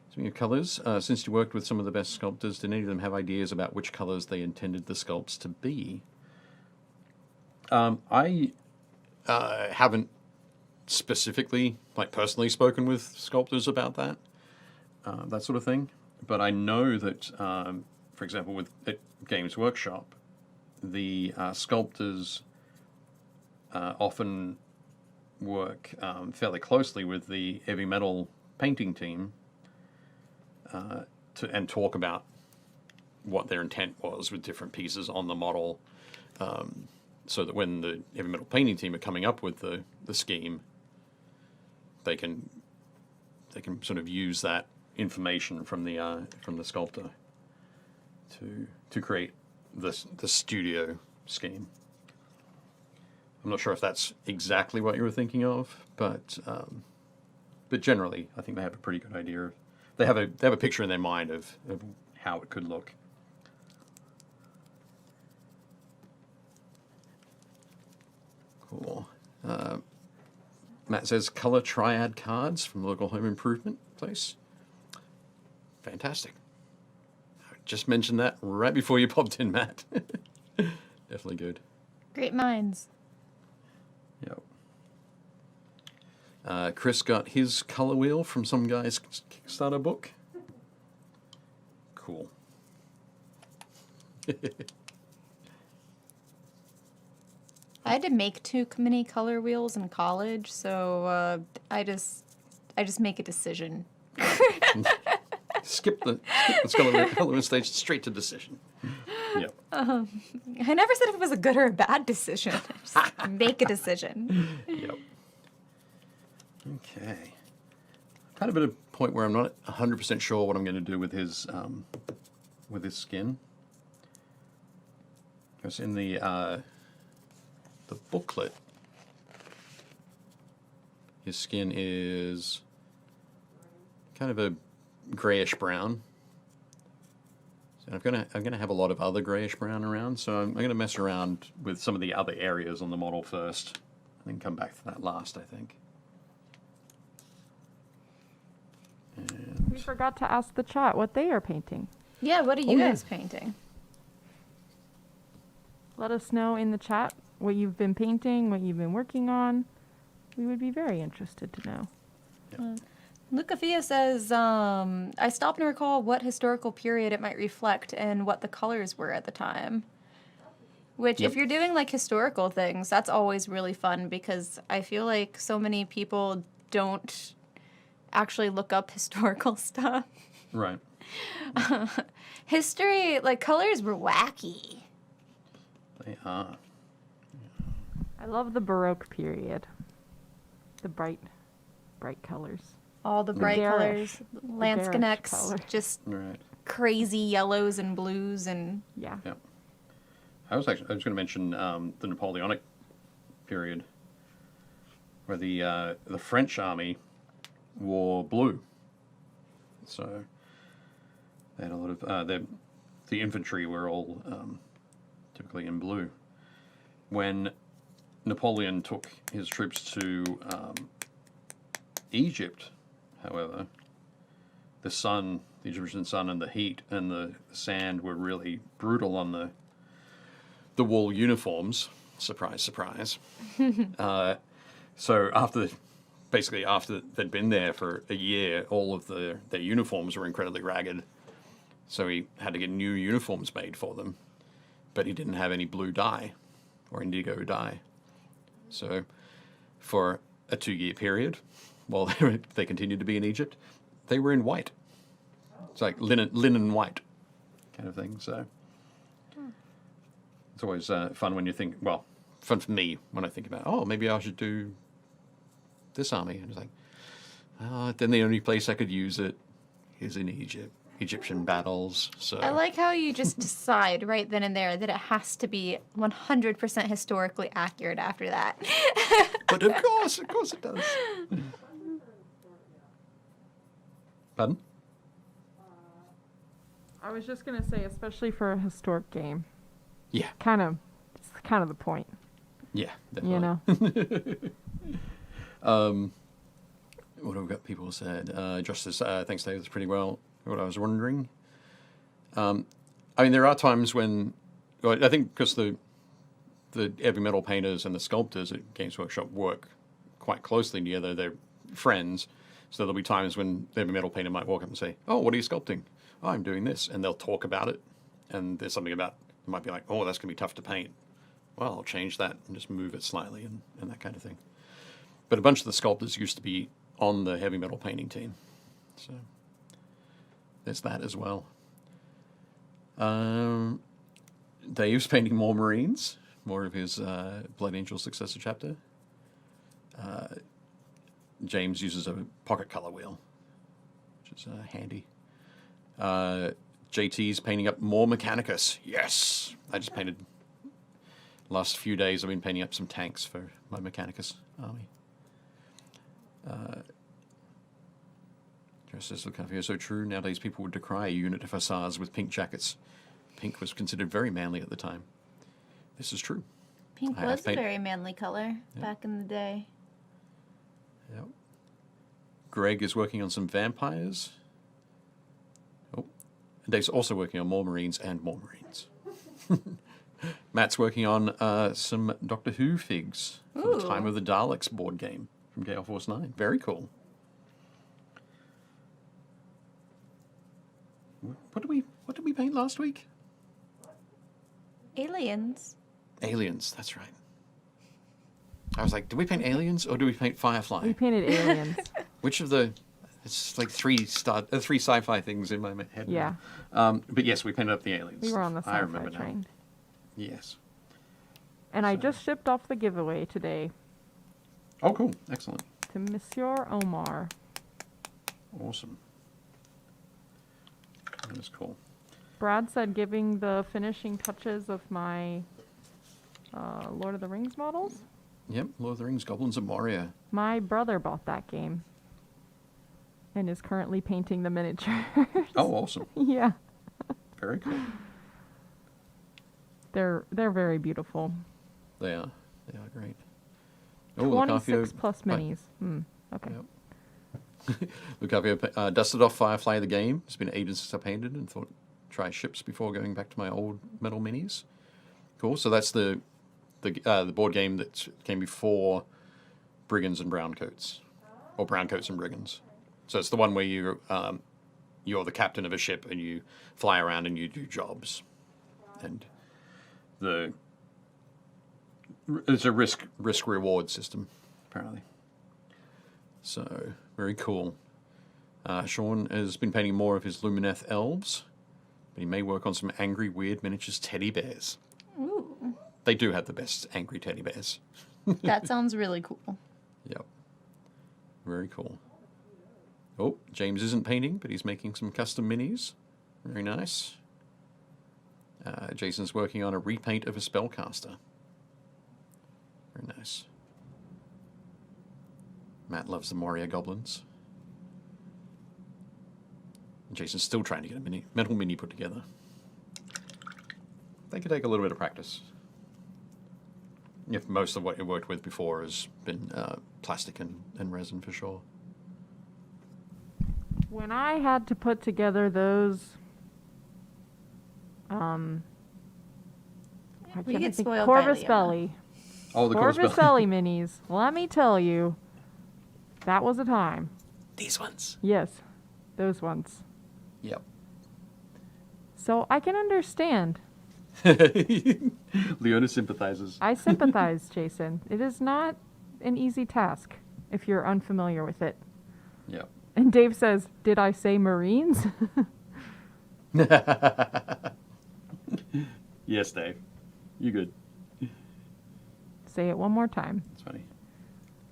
speaking of colors, since you worked with some of the best sculptors, did any of them have ideas about which colors they intended the sculpts to be? I haven't specifically, personally spoken with sculptors about that sort of thing. But I know that, for example, at Games Workshop, the sculptors often work fairly closely with the heavy metal painting team and talk about what their intent was with different pieces on the model, so that when the heavy metal painting team are coming up with the scheme, they can sort of use that information from the sculptor to create the studio scheme. I'm not sure if that's exactly what you were thinking of, but generally, I think they have a pretty good idea of. They have a picture in their mind of how it could look. Cool. Matt says color triad cards from the local home improvement place. Fantastic. I just mentioned that right before you popped in, Matt. Definitely good. Great minds. Yep. Chris got his color wheel from some guy's Kickstarter book. Cool. I had to make too many color wheels in college, so I just make a decision. Skip the color wheel stage straight to decision. Yep. I never said if it was a good or a bad decision. Just make a decision. Yep. Okay. Kind of at a point where I'm not 100% sure what I'm going to do with his skin. Because in the booklet, his skin is kind of a grayish brown. So I'm gonna have a lot of other grayish brown around. So I'm gonna mess around with some of the other areas on the model first, and then come back to that last, I think. And We forgot to ask the chat what they are painting. Yeah, what are you guys painting? Let us know in the chat what you've been painting, what you've been working on. We would be very interested to know. Lucafia says, I stopped and recall what historical period it might reflect and what the colors were at the time. Which, if you're doing like historical things, that's always really fun because I feel like so many people don't actually look up historical stuff. right. History, like colors were wacky. They are. I love the Baroque period. The bright colors. All the bright garish. colors, garish Lanskinecks, colors. just Right. crazy yellows and blues and... Yeah. Yep. I was going to mention the Napoleonic period, where the French army wore blue. So they had a lot of the infantry were all typically in blue. When Napoleon took his troops to Egypt, however, the Egyptian sun and the heat and the sand were really brutal on the wool uniforms. Surprise, surprise. So after they'd been there for a year, all of their uniforms were incredibly ragged. So he had to get new uniforms made for them, but he didn't have any blue dye or indigo dye. So for a 2-year period, while they continued to be in Egypt, they were in white. It's like linen white kind of thing. So it's always fun when you think, well, fun for me when I think about, oh, maybe I should do this army. And it's like, then the only place I could use it is in Egypt. Egyptian battles. So I like how you just decide right then and there that it has to be 100% historically accurate after that. But of course it does. Pardon? I was just gonna say, especially for a historic game, Yeah. it's kind of the point. Yeah, definitely. You know. What have we got? People said, Josh says, thanks, Dave, that's pretty well what I was wondering. I mean, there are times when, well, I think because the heavy metal painters and the sculptors at Games Workshop work quite closely together, they're friends, so there'll be times when the heavy metal painter might walk up and say, oh, what are you sculpting? Oh, I'm doing this, and they'll talk about it, and there's something about, it might be like, oh, that's going to be tough to paint. Well, I'll change that and just move it slightly and that kind of thing. But a bunch of the sculptors used to be on the heavy metal painting team. So there's that as well. Dave's painting more Marines, more of his Blood Angel Successor chapter. James uses a pocket color wheel, which is handy. JT's painting up more Mechanicus. Yes! I just painted... Last few days I've been painting up some tanks for my Mechanicus army. Justice Lucafio, so true. Nowadays people would decry a unit of hussars with pink jackets. Pink was considered very manly at the time. This is true. Pink was a very manly color back in the day. Yep. Greg is working on some vampires. Oh, and Dave's also working on more Marines and more Marines. Matt's working on some Doctor Who figs for the Time of the Daleks board game from Gale Force 9. Very cool. What did we paint last week? Aliens. Aliens, that's right. I was like, did we paint aliens or do we paint Firefly? We painted aliens. Which of the... It's like three sci-fi things in my head. Yeah. But yes, we painted up the aliens. We were on the I remember sci-fi train. now. Yes. And I just shipped off the giveaway today Oh, cool. Excellent. to Monsieur Omar. Awesome. That is cool. Brad said giving the finishing touches of my Lord of the Rings models. Yep, Lord of the Rings, Goblins of Moria. My brother bought that game and is currently painting the miniatures. Oh, awesome. Yeah. Very cool. They're very beautiful. They are. They are great. Oh, 26 plus minis. Okay. Yep. Lucavio dusted off Firefly the game. It's been ages since I painted and thought try ships before going back to my old metal minis. Cool. So that's the board game that came before Brigands and Browncoats, or Browncoats and Brigands. So it's the one where you're the captain of a ship and you fly around and you do jobs, and it's a risk reward system apparently. So very cool. Sean has been painting more of his Lumineth elves, but he may work on some angry, weird miniatures teddy bears. Ooh. They do have the best angry teddy bears. That sounds really cool. Yep. Very cool. Oh, James isn't painting, but he's making some custom minis. Very nice. Jason's working on a repaint of a spellcaster. Very nice. Matt loves the Moria goblins. Jason's still trying to get a metal mini put together. They could take a little bit of practice. If most of what you worked with before has been plastic and resin for sure. When I had to put together those, We get spoiled by Corvus Leona. Belli. Oh, the Corvus Belli minis. Let me tell you, that was a time. These ones. Yes, those ones. Yep. So I can understand. Leona sympathizes. I sympathize, Jason. It is not an easy task if you're unfamiliar with it. Yep. And Dave says, "Did I say Marines?" Yes, Dave. You good. Say it one more time. That's funny.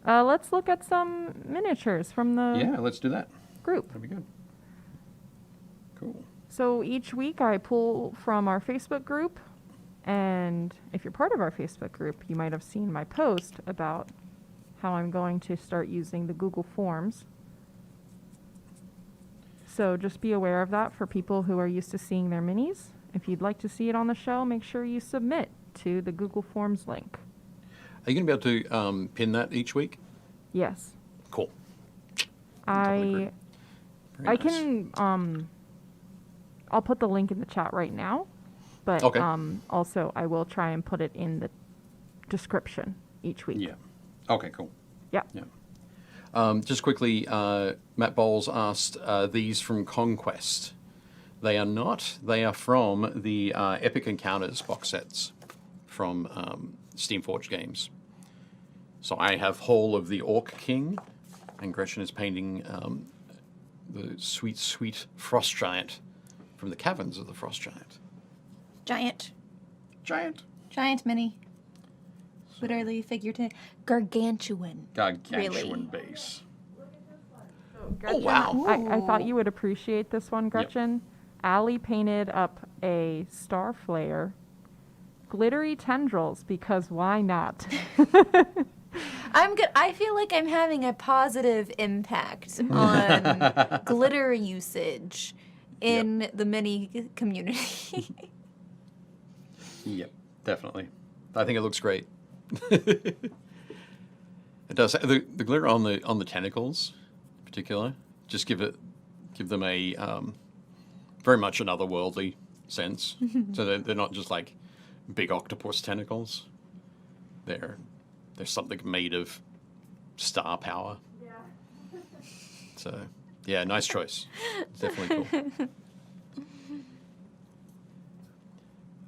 Let's look at some miniatures from the Yeah, let's do that. group. That'd be good. Cool. So each week I pull from our Facebook group, and if you're part of our Facebook group, you might have seen my post about how I'm going to start using the Google Forms. So just be aware of that for people who are used to seeing their minis. If you'd like to see it on the show, make sure you submit to the Google Forms link. Are you going to be able to pin that each week? Yes. Cool. I Very nice. can I'll put the link in the chat right now, but Okay. also I will try and put it in the description each week. Yeah. Okay, cool. Yeah. Yeah. Just quickly, Matt Bowles asked, these from Conquest. They are not. They are from the Epic Encounters box sets from Steamforged games. So I have whole of the Orc King, and Gretchen is painting the sweet, sweet Frost Giant from the Caverns of the Frost Giant. Giant. Giant. Mini. Literally figurative. Gargantuan. Gargantuan Really? base. Gretchen, wow. I thought you would appreciate this one, Gretchen. Allie painted up a star flare, glittery tendrils, because why not? I'm good. I feel like I'm having a positive impact on glitter usage in the mini community. Yep, definitely. I think it looks great. It does. The glitter on the tentacles, in particular, just give them a very much an otherworldly sense. So they're not just like big octopus tentacles. They're something made of star power. Yeah. So yeah, nice choice. It's definitely cool.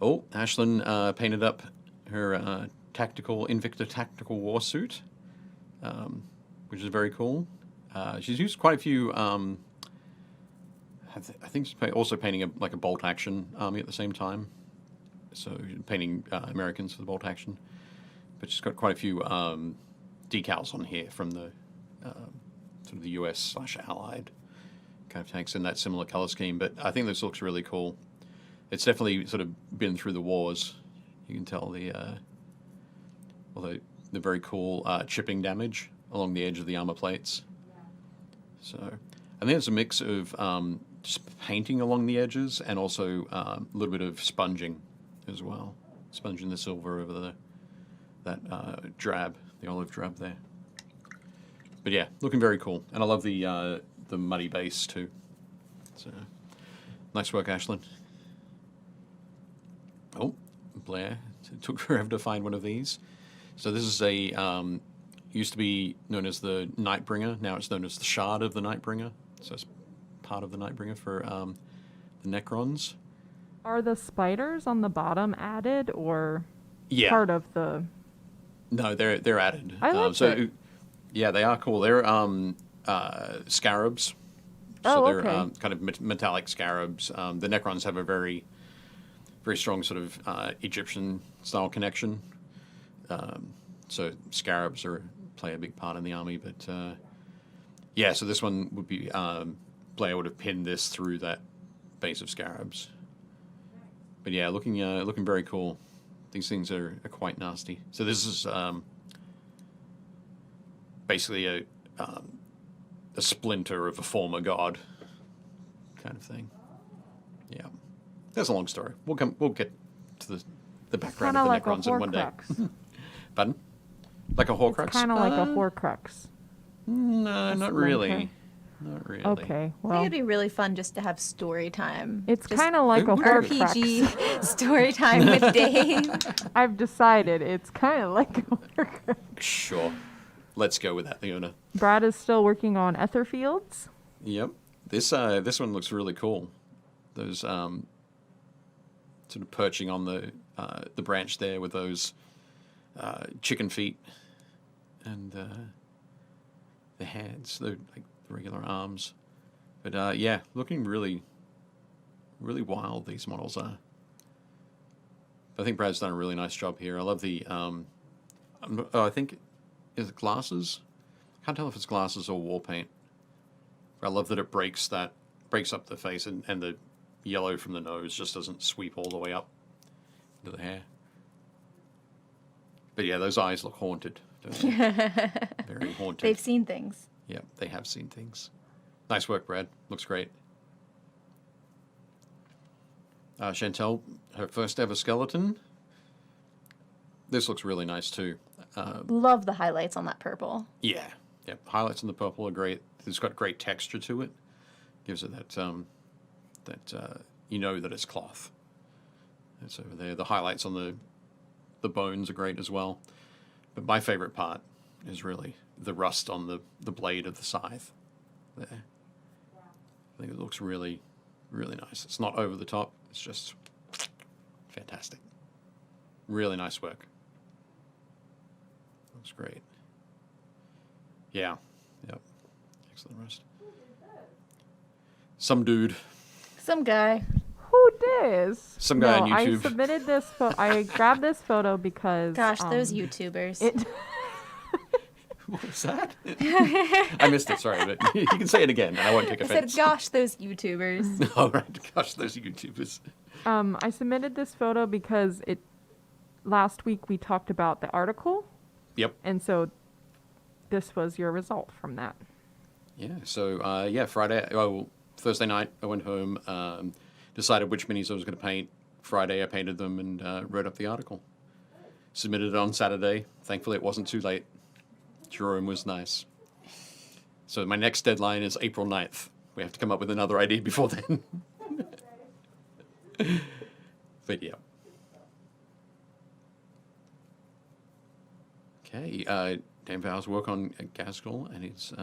Oh, Ashlyn painted up her Invicta tactical war suit, which is very cool. She's used quite a few. I think she's also painting a bolt action army at the same time. So painting Americans for the bolt action, but she's got quite a few decals on here from the sort of the US/Allied kind of tanks in that similar color scheme. But I think this looks really cool. It's definitely sort of been through the wars. You can tell the very cool chipping damage along the edge of the armor plates. So I think it's a mix of just painting along the edges and also a little bit of sponging as well. Sponging the silver over that drab, the olive drab there. But yeah, looking very cool. And I love the muddy base too. So nice work, Ashlyn. Oh, Blair. It took forever to find one of these. So this is a, used to be known as the Nightbringer. Now it's known as the Shard of the Nightbringer. So it's part of the Nightbringer for the Necrons. Are the spiders on the bottom added or Yeah. part of the... No, they're added. I like it. Yeah, they are cool. They're scarabs. So they're kind of metallic scarabs. The Necrons have a very, very strong sort of Egyptian-style connection. So scarabs play a big part in the army. But yeah, so this one would be Blair would have pinned this through that base of scarabs. But yeah, looking very cool. These things are quite nasty. So this is basically a splinter of a former god, kind of thing. Yeah, that's a long story. We'll get to the background of the like Necrons in one day. Horcrux. Pardon? Like a Horcrux? Kind of like a Horcrux. No, not really. splinter. Not really. Okay, I think well, it'd be really fun just to have story time. it's Just kind of like a Horcrux. RPG story time with Dave. I've decided it's kind of like a Horcrux. Sure. Let's go with that, Leona. Brad is still working on ether fields. Yep. This one looks really cool. Those sort of perching on the branch there with those chicken feet and the hands, the like the regular arms. But yeah, looking really, really wild. These models are. I think Brad's done a really nice job here. I love the. I think is it glasses? I can't tell if it's glasses or war paint. I love that it breaks up the face and the yellow from the nose just doesn't sweep all the way up into the hair. But yeah, those eyes look haunted, don't they? Very haunted. They've seen things. Yeah, they have seen things. Nice work, Brad. Looks great. Chantel, her first ever skeleton. This looks really nice too. Love the highlights on that purple. Yeah. Highlights in the purple are great. It's got great texture to it. Gives it that you know that it's cloth. It's over there. The highlights on the bones are great as well. But my favorite part is really the rust on the blade of the scythe there. I think it looks really, really nice. It's not over the top. It's just fantastic. Really nice work. Looks great. Yeah. Yep. Excellent rust. Some dude. Some guy. Who dis? Some guy on I YouTube. submitted I grabbed this photo because Gosh, those YouTubers. it What was that? I missed it, sorry, but you can say it again, and I won't take I offense. said, gosh, those YouTubers. All right, gosh, those YouTubers. I submitted this photo because last week we talked about the article, Yep. and so this was your result from that. Yeah, so, Thursday night, I went home, decided which minis I was going to paint. Friday, I painted them and wrote up the article. Submitted it on Saturday. Thankfully, it wasn't too late. Jerome was nice. So my next deadline is April 9th. We have to come up with another idea before then. But yeah. Okay, Dan Vow's work on Gaskell and his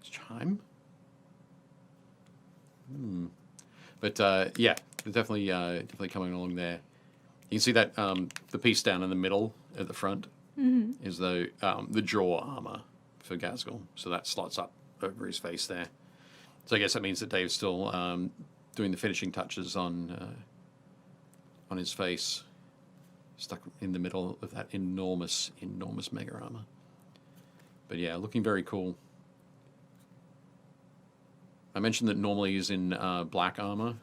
chime. But yeah, definitely coming along there. You can see that the piece down in the middle at the front is the jaw armor for Gaskell. So that slots up over his face there. So I guess that means that Dave's still doing the finishing touches on his face, stuck in the middle of that enormous mega armor. But yeah, looking very cool. I mentioned that normally he's in black armor,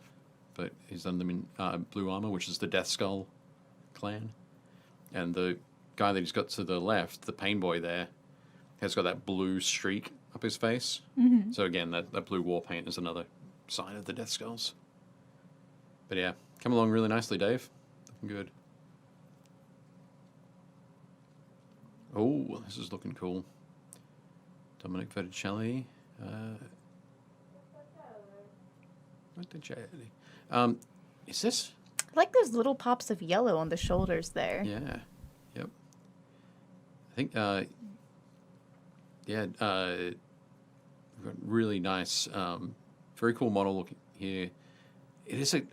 but he's done them in blue armor, which is the Death Skull clan. And the guy that he's got to the left, the Pain Boy there, has got that blue streak up his face. Mm-hmm. So again, that blue war paint is another sign of the Death Skulls. But yeah, come along really nicely, Dave. Looking good. Oh, this is looking cool. Dominic Vetticelli. Is this? I like those little pops of yellow on the shoulders there. Yeah. Yep. I think, we've got really nice, very cool model looking here.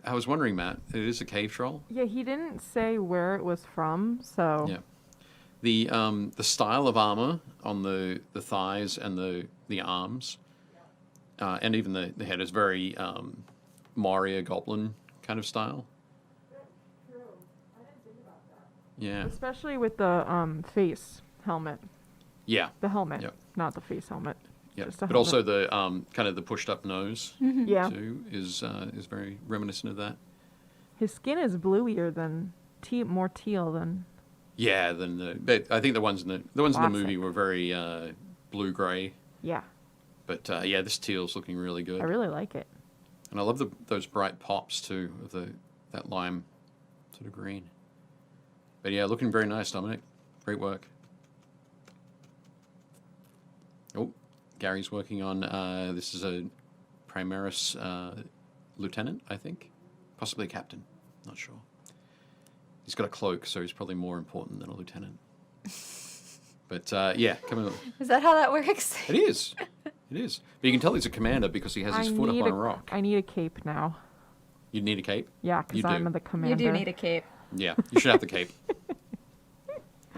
I was wondering, Matt, it is a cave troll. Yeah, he didn't say where it was from, so. Yeah. The style of armor on the thighs and the arms, and even the head is very Mario Goblin kind of style. Yeah. Especially with the face helmet. Yeah. The helmet, Yep. not the face helmet. Yeah. Just a But helmet. also the kind of the pushed up nose Yeah. too is very reminiscent of that. His skin is bluier than more teal than. Yeah. I think the ones in the Classic. movie were very blue gray. Yeah. But yeah, this teal's looking really good. I really like it. And I love those bright pops too of that lime sort of green. But yeah, looking very nice, Dominic. Great work. Oh, Gary's working on this is a Primaris lieutenant, I think, possibly a captain. Not sure. He's got a cloak, so he's probably more important than a lieutenant. But yeah, coming on. Is that how that works? It is. It is. But you can tell he's a commander because he has his foot up on a rock. I need a cape now. You need a cape? Yeah, You because I'm do. the commander. You do need a cape. Yeah, you should have the cape.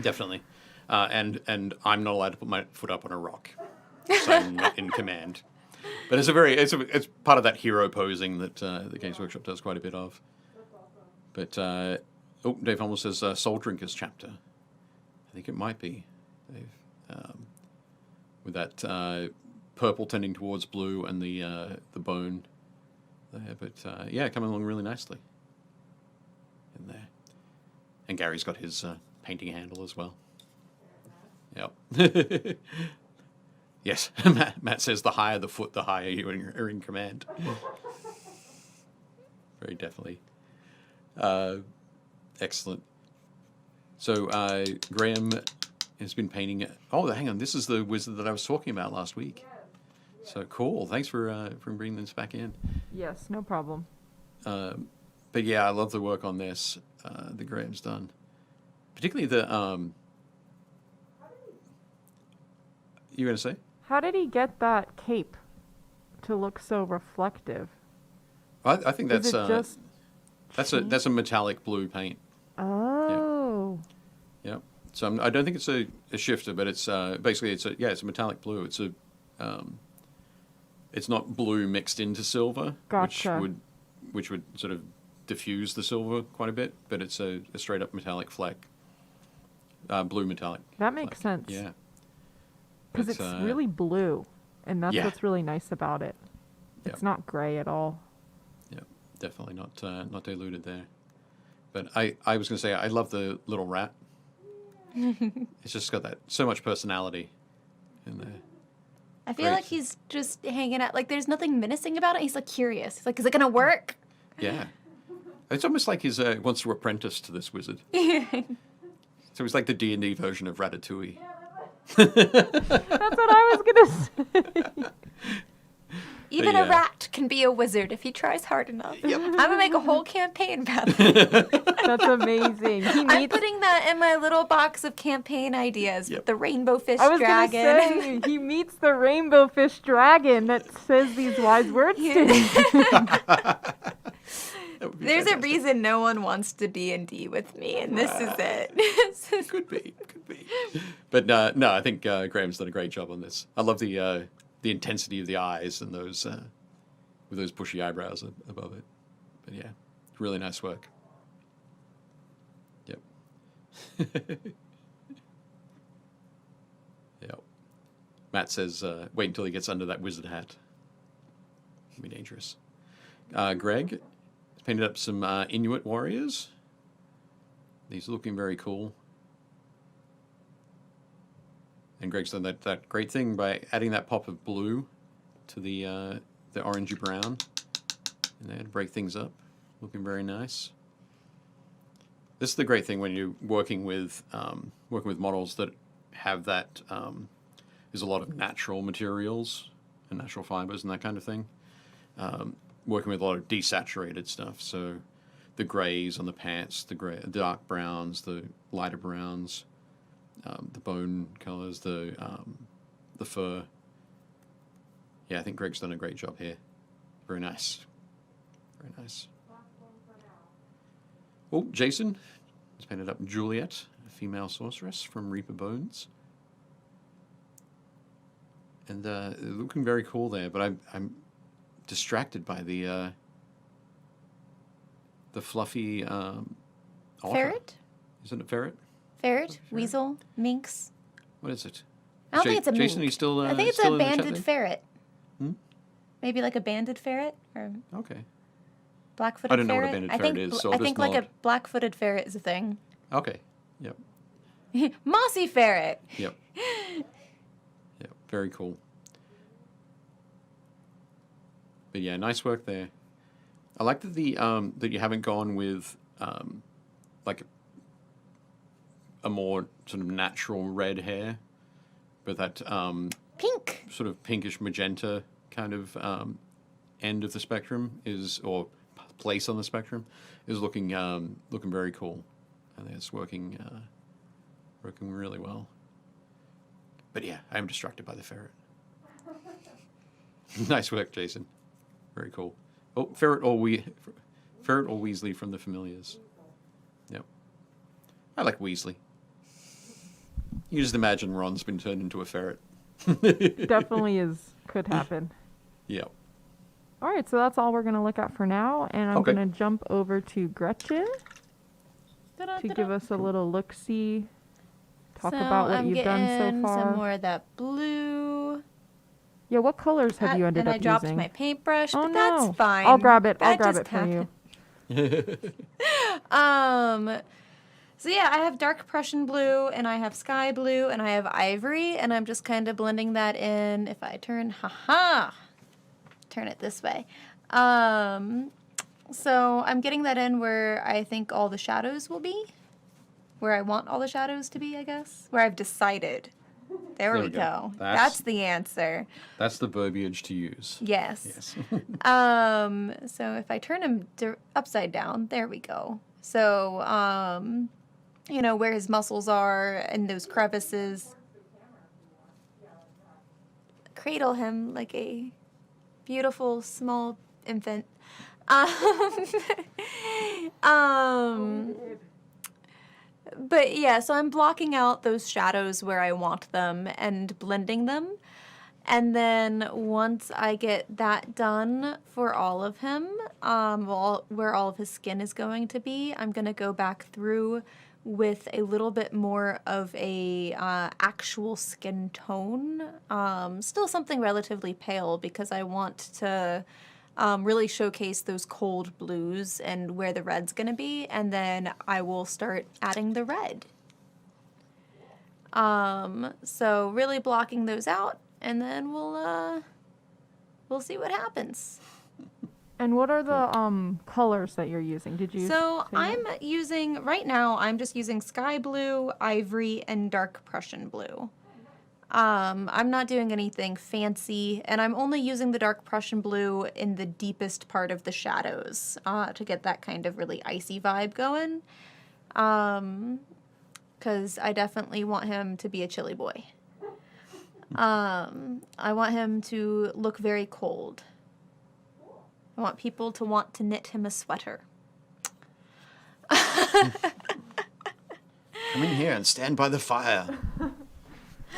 Definitely. And I'm not allowed to put my foot up on a rock. So I'm not in command. But it's part of that hero posing that the Games Workshop does quite a bit of. But Dave almost says Soul Drinkers chapter. I think it might be, Dave. With that purple tending towards blue and the bone there. But yeah, coming along really nicely in there. And Gary's got his painting handle as well. Yep. Yes, Matt says the higher the foot, the higher you are in command. Very definitely. Excellent. So Graham has been painting. Oh, hang on. This is the wizard that I was talking about last week. So cool. Thanks for bringing this back in. Yes, no problem. But yeah, I love the work on this that Graham's done. Particularly the... You going to say? How did he get that cape to look so reflective? I think Is it just that's a metallic blue paint. Oh. Yeah. So I don't think it's a shifter, but it's basically it's a metallic blue. It's not blue mixed into silver, Gotcha. which would sort of diffuse the silver quite a bit, but it's a straight up metallic fleck. blue metallic. That makes sense. Yeah. Because it's really blue, and that's yeah. what's really nice about it. Yep. It's not gray at all. Yeah, definitely not diluted there. But I was going to say, I love the little rat. It's just got so much personality in there. I feel like he's just hanging out. Like, there's nothing menacing about it. He's, like, curious. He's like, is it going to work? Yeah. It's almost like he wants to apprentice to this wizard. So he's like the D&D version of Ratatouille. That's what I was going to say. Even a rat can be a wizard if he tries hard enough. Yep. I'm going to make a whole campaign about it. That's amazing. I'm putting that in my little box of campaign ideas with the rainbow fish dragon. I was going to say, he meets the rainbow fish dragon that says these wise words to him. There's a reason no one wants to D&D with me, and this is it. Could be. But no, I think Graham's done a great job on this. I love the intensity of the eyes and those with those bushy eyebrows above it. But yeah, really nice work. Yep. Yep. Matt says, wait until he gets under that wizard hat. It'll be dangerous. Greg has painted up some Inuit warriors. These are looking very cool. And Greg's done that great thing by adding that pop of blue to the orangey brown in there to break things up. Looking very nice. This is the great thing when you're working with models that have that. There's a lot of natural materials and natural fibers and that kind of thing. Working with a lot of desaturated stuff, so the grays on the pants, the dark browns, the lighter browns. The bone colors, the fur. Yeah, I think Greg's done a great job here. Very nice. Very nice. Oh, Jason has painted up Juliet, a female sorceress from Reaper Bones. And looking very cool there, but I'm distracted by the fluffy otter. Ferret? Isn't it ferret? Ferret, weasel, minx. What is it? I don't think it's a mink. Jason, are you still I think it's still a in the chat banded there? ferret. Hmm? Maybe like a banded ferret or Okay. black-footed ferret. I don't know what a banded ferret is, so I'll I just think like a nod. black-footed ferret is a thing. Okay. Yep. Mossy ferret. Yep. Yep. Very cool. But yeah, nice work there. I like that that you haven't gone with like a more sort of natural red hair, but that Pink. sort of pinkish magenta kind of end of the spectrum or place on the spectrum is looking very cool. I think it's working really well. But yeah, I am distracted by the ferret. Nice work, Jason. Very cool. Oh, Ferret or Weasley from the Familiars. Yep. I like Weasley. You just imagine Ron's been turned into a ferret. Definitely could happen. Yep. All right, so that's all we're going to look at for now, and I'm going to jump over to Gretchen to give us a little look-see, talk about what you've done so far. Some more of that blue. Yeah, what colors have you ended up using? And I dropped my paintbrush, oh, but no. that's fine. I'll grab it. I'll That grab just it for you. So yeah, I have dark Prussian blue, and I have sky blue, and I have ivory, and I'm just kind of blending that in. If I turn it this way. So I'm getting that in where I think all the shadows will be. Where I want all the shadows to be, I guess. Where I've decided. There we go. That's the answer. That's the verbiage to use. Yes. Yes. So if I turn him upside down, there we go. So, where his muscles are and those crevices. Cradle him like a beautiful small infant. But yeah, so I'm blocking out those shadows where I want them and blending them. And then once I get that done for all of him, where all of his skin is going to be, I'm going to go back through with a little bit more of a actual skin tone. Still something relatively pale because I want to really showcase those cold blues and where the red's going to be, and then I will start adding the red. So really blocking those out, and then we'll see what happens. And what are the colors that you're using? Did you? So say I'm that? using, right now, I'm just using sky blue, ivory, and dark Prussian blue. I'm not doing anything fancy, and I'm only using the dark Prussian blue in the deepest part of the shadows to get that kind of really icy vibe going. Because I definitely want him to be a chilly boy. I want him to look very cold. I want people to want to knit him a sweater. Come in here and stand by the fire.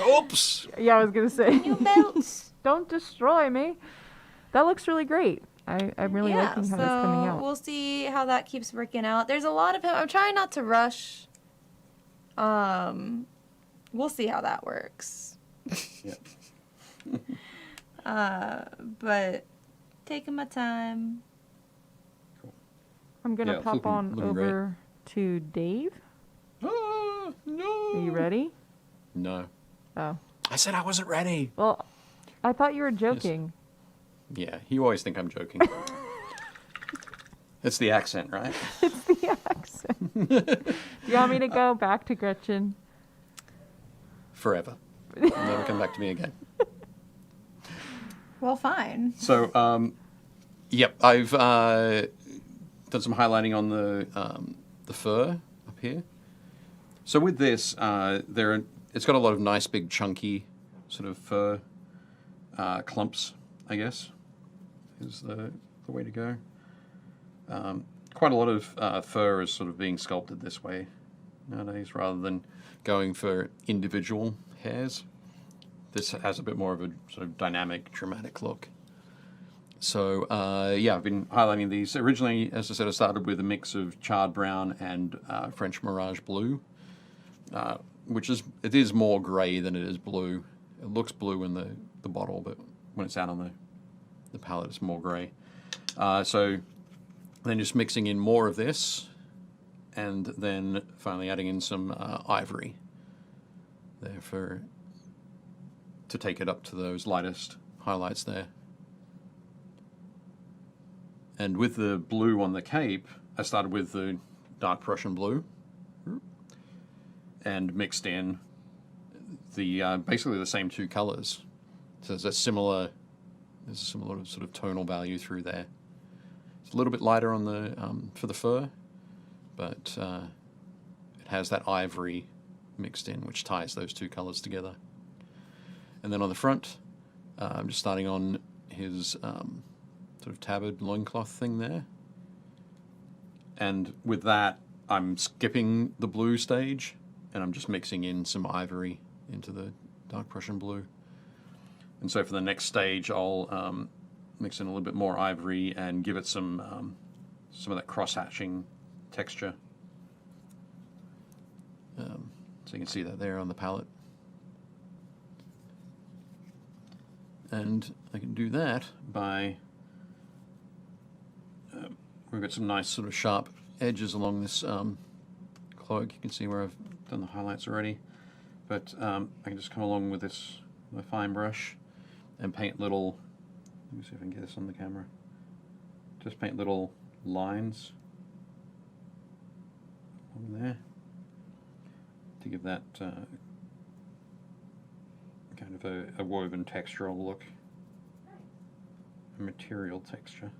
Oops! Yeah, I was gonna say. You melt. Don't destroy me. That looks really great. I'm really liking how that's coming out. We'll see how that keeps working out. There's a lot of him. I'm trying not to rush. We'll see how that works. Yeah. But taking my time. I'm gonna Yeah, pop on looking great. over to Dave. Ah, no. Are you ready? No. Oh. I said I wasn't ready. Well, I thought you were joking. Yeah, you always think I'm joking. It's the accent, right? It's the accent. Do you want me to go back to Gretchen? Forever. Never come back to me again. Well, fine. So, yep, I've done some highlighting on the fur up here. So with this, it's got a lot of nice, big, chunky sort of fur clumps, I guess, is the way to go. Quite a lot of fur is sort of being sculpted this way nowadays, rather than going for individual hairs. This has a bit more of a sort of dynamic, dramatic look. So, yeah, I've been highlighting these. Originally, as I said, I started with a mix of charred brown and French Mirage blue, it is more grey than it is blue. It looks blue in the bottle, but when it's out on the palette, it's more grey. So then just mixing in more of this, and then finally adding in some ivory there to take it up to those lightest highlights there. And with the blue on the cape, I started with the dark Prussian blue and mixed in the basically the same two colors. So there's a similar sort of tonal value through there. It's a little bit lighter on the for the fur, but it has that ivory mixed in, which ties those two colors together. And then on the front, I'm just starting on his sort of tabard loincloth thing there. And with that, I'm skipping the blue stage, and I'm just mixing in some ivory into the dark Prussian blue. And so for the next stage, I'll mix in a little bit more ivory and give it some of that cross-hatching texture. So you can see that there on the palette. And I can do that by, we've got some nice sort of sharp edges along this cloak. You can see where I've done the highlights already. But I can just come along with this, my fine brush, and paint little, let me see if I can get this on the camera. Just paint little lines on there to give that kind of a woven textural look, a material texture.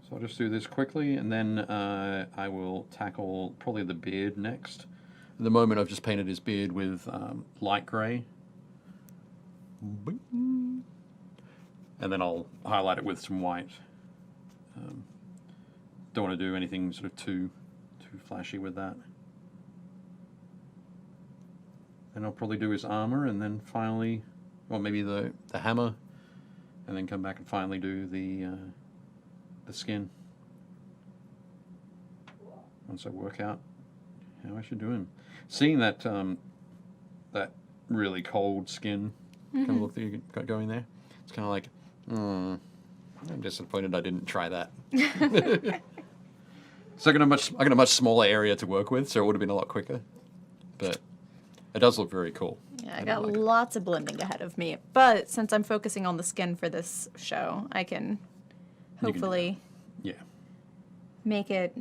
So I'll just do this quickly, and then I will tackle probably the beard next. At the moment, I've just painted his beard with light grey. And then I'll highlight it with some white. Don't want to do anything sort of too flashy with that. And I'll probably do his armor, and then finally, well, maybe the hammer, and then come back and finally do the skin. once I work out how I should do him. Seeing that that really cold skin kind of look that you got going there, it's kind of like, I'm disappointed I didn't try that. So I got a much smaller area to work with, so it would have been a lot quicker. But it does look very cool. Yeah, I got lots of blending ahead of me. But since I'm focusing on the skin for this show, I can hopefully make it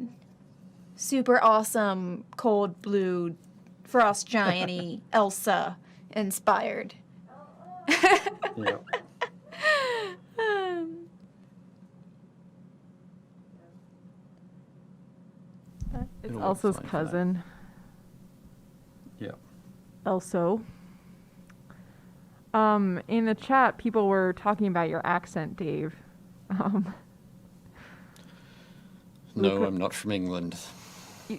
super awesome, cold blue, frost giant-y, Elsa inspired. Yeah. It's It'll look Elsa's fine for that. cousin, Yeah. Elso. In the chat, people were talking about your accent, Dave. No, I'm not from England.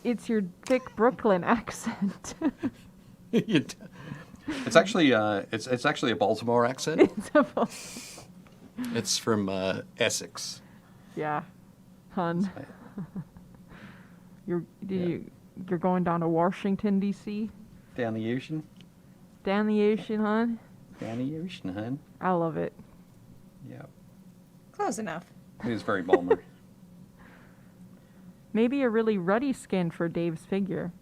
It's your thick Brooklyn accent. It's actually it's actually a Baltimore accent. It's a vo- It's from Essex. Yeah, hun. Right. You're going down to Washington D.C. Down the ocean. Down the ocean, hun. Down the ocean, hun. I love it. Yeah. Close enough. It is very Balmer. Maybe a really ruddy skin for Dave's figure.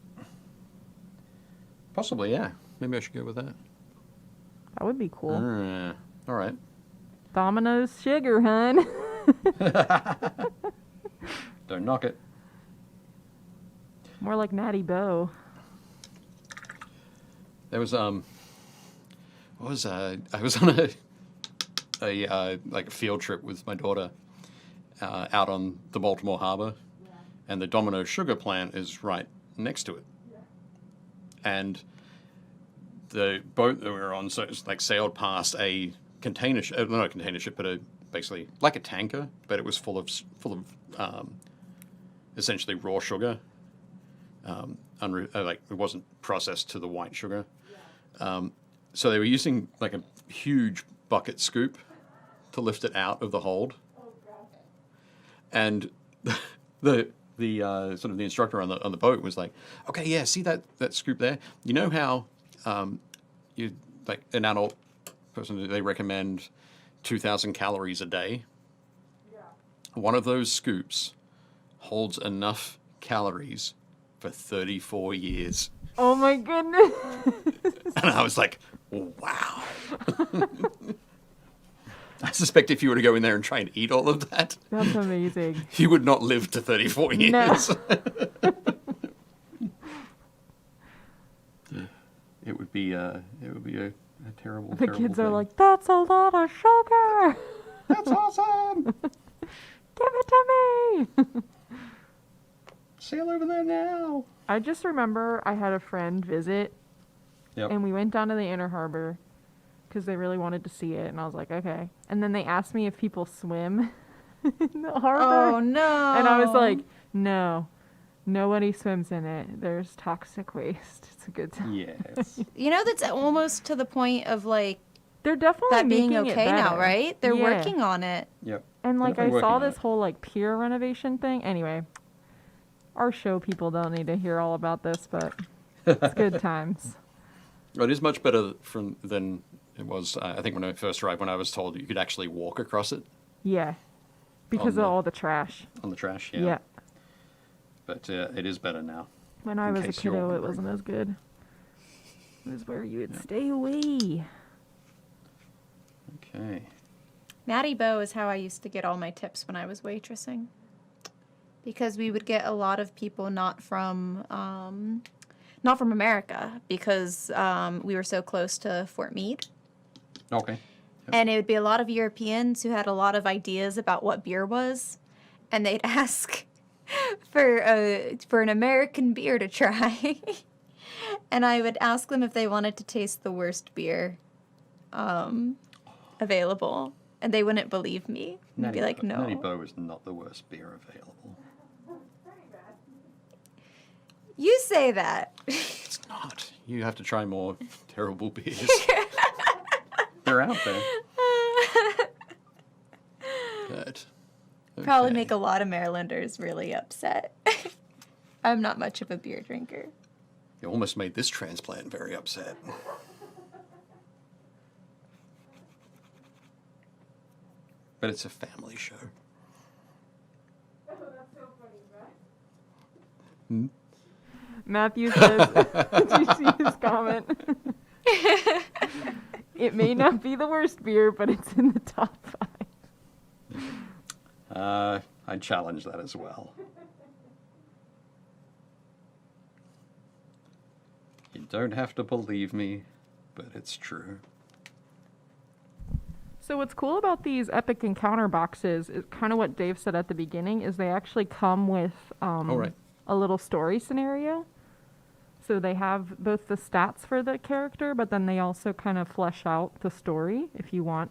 Possibly, yeah. Maybe I should go with that. That would be cool. All right. Domino's sugar, hun. Don't knock it. More like Natty Bow. There was I was on a like a field trip with my daughter out on the Baltimore Harbor, and the Domino's sugar plant is right next to it. And the boat that we were on, so it's like sailed past a container ship, not a container ship, but basically like a tanker, but it was full of essentially raw sugar. Like it wasn't processed to the white sugar. So they were using like a huge bucket scoop to lift it out of the hold. And the sort of the instructor on the boat was like, okay, yeah, see that scoop there? You know how you like an adult person, they recommend 2,000 calories a day? Yeah. One of those scoops holds enough calories for 34 years. Oh my goodness. And I was like, wow. I suspect if you were to go in there and try and eat all of that, That's amazing. you would not live to 34 years. No. It would be a terrible, The terrible kids thing. are like, that's a lot of sugar. That's awesome. Give it to me. Sail over there now. I just remember I had a friend visit, Yep. and we went down to the inner harbor because they really wanted to see it, and I was like, okay. And then they asked me if people swim in the harbor. Oh, no. And I was like, no, nobody swims in it. There's toxic waste. It's a good time. Yes. You know, that's almost to the point of, like, They're definitely that being making okay it now, better. right? They're Yeah. working on it. Yep. And like I Definitely saw working on this it. whole like pier renovation thing. Anyway, our show people don't need to hear all about this, but it's good times. Well, it is much better than it was. I think when I first arrived, when I was told you could actually walk across it Yeah, because of all the trash. on the trash. Yeah. Yeah. But it is better now. When I In was a case you're kiddo, it wondering. wasn't as good. It was where you would stay away. Okay. Natty Bow is how I used to get all my tips when I was waitressing. Because we would get a lot of people not from America, because we were so close to Fort Meade. Okay. Yep. And it would be a lot of Europeans who had a lot of ideas about what beer was, and they'd ask for an American beer to try. And I would ask them if they wanted to taste the worst beer available, and they wouldn't believe me. They'd be like, no. Natty Bow is not the worst beer available. You say that. It's not. You have to try more terrible beers. They're out there. But, Probably okay. make a lot of Marylanders really upset. I'm not much of a beer drinker. You almost made this transplant very upset. But it's a family show. Oh, that's so funny, right? Matthew says, did you see his comment? It may not be the worst beer, but it's in the top 5. I challenge that as well. You don't have to believe me, but it's true. So what's cool about these epic encounter boxes is kind of what Dave said at the beginning, is they actually come with Right. a little story scenario. So they have both the stats for the character, but then they also kind of flesh out the story if you want.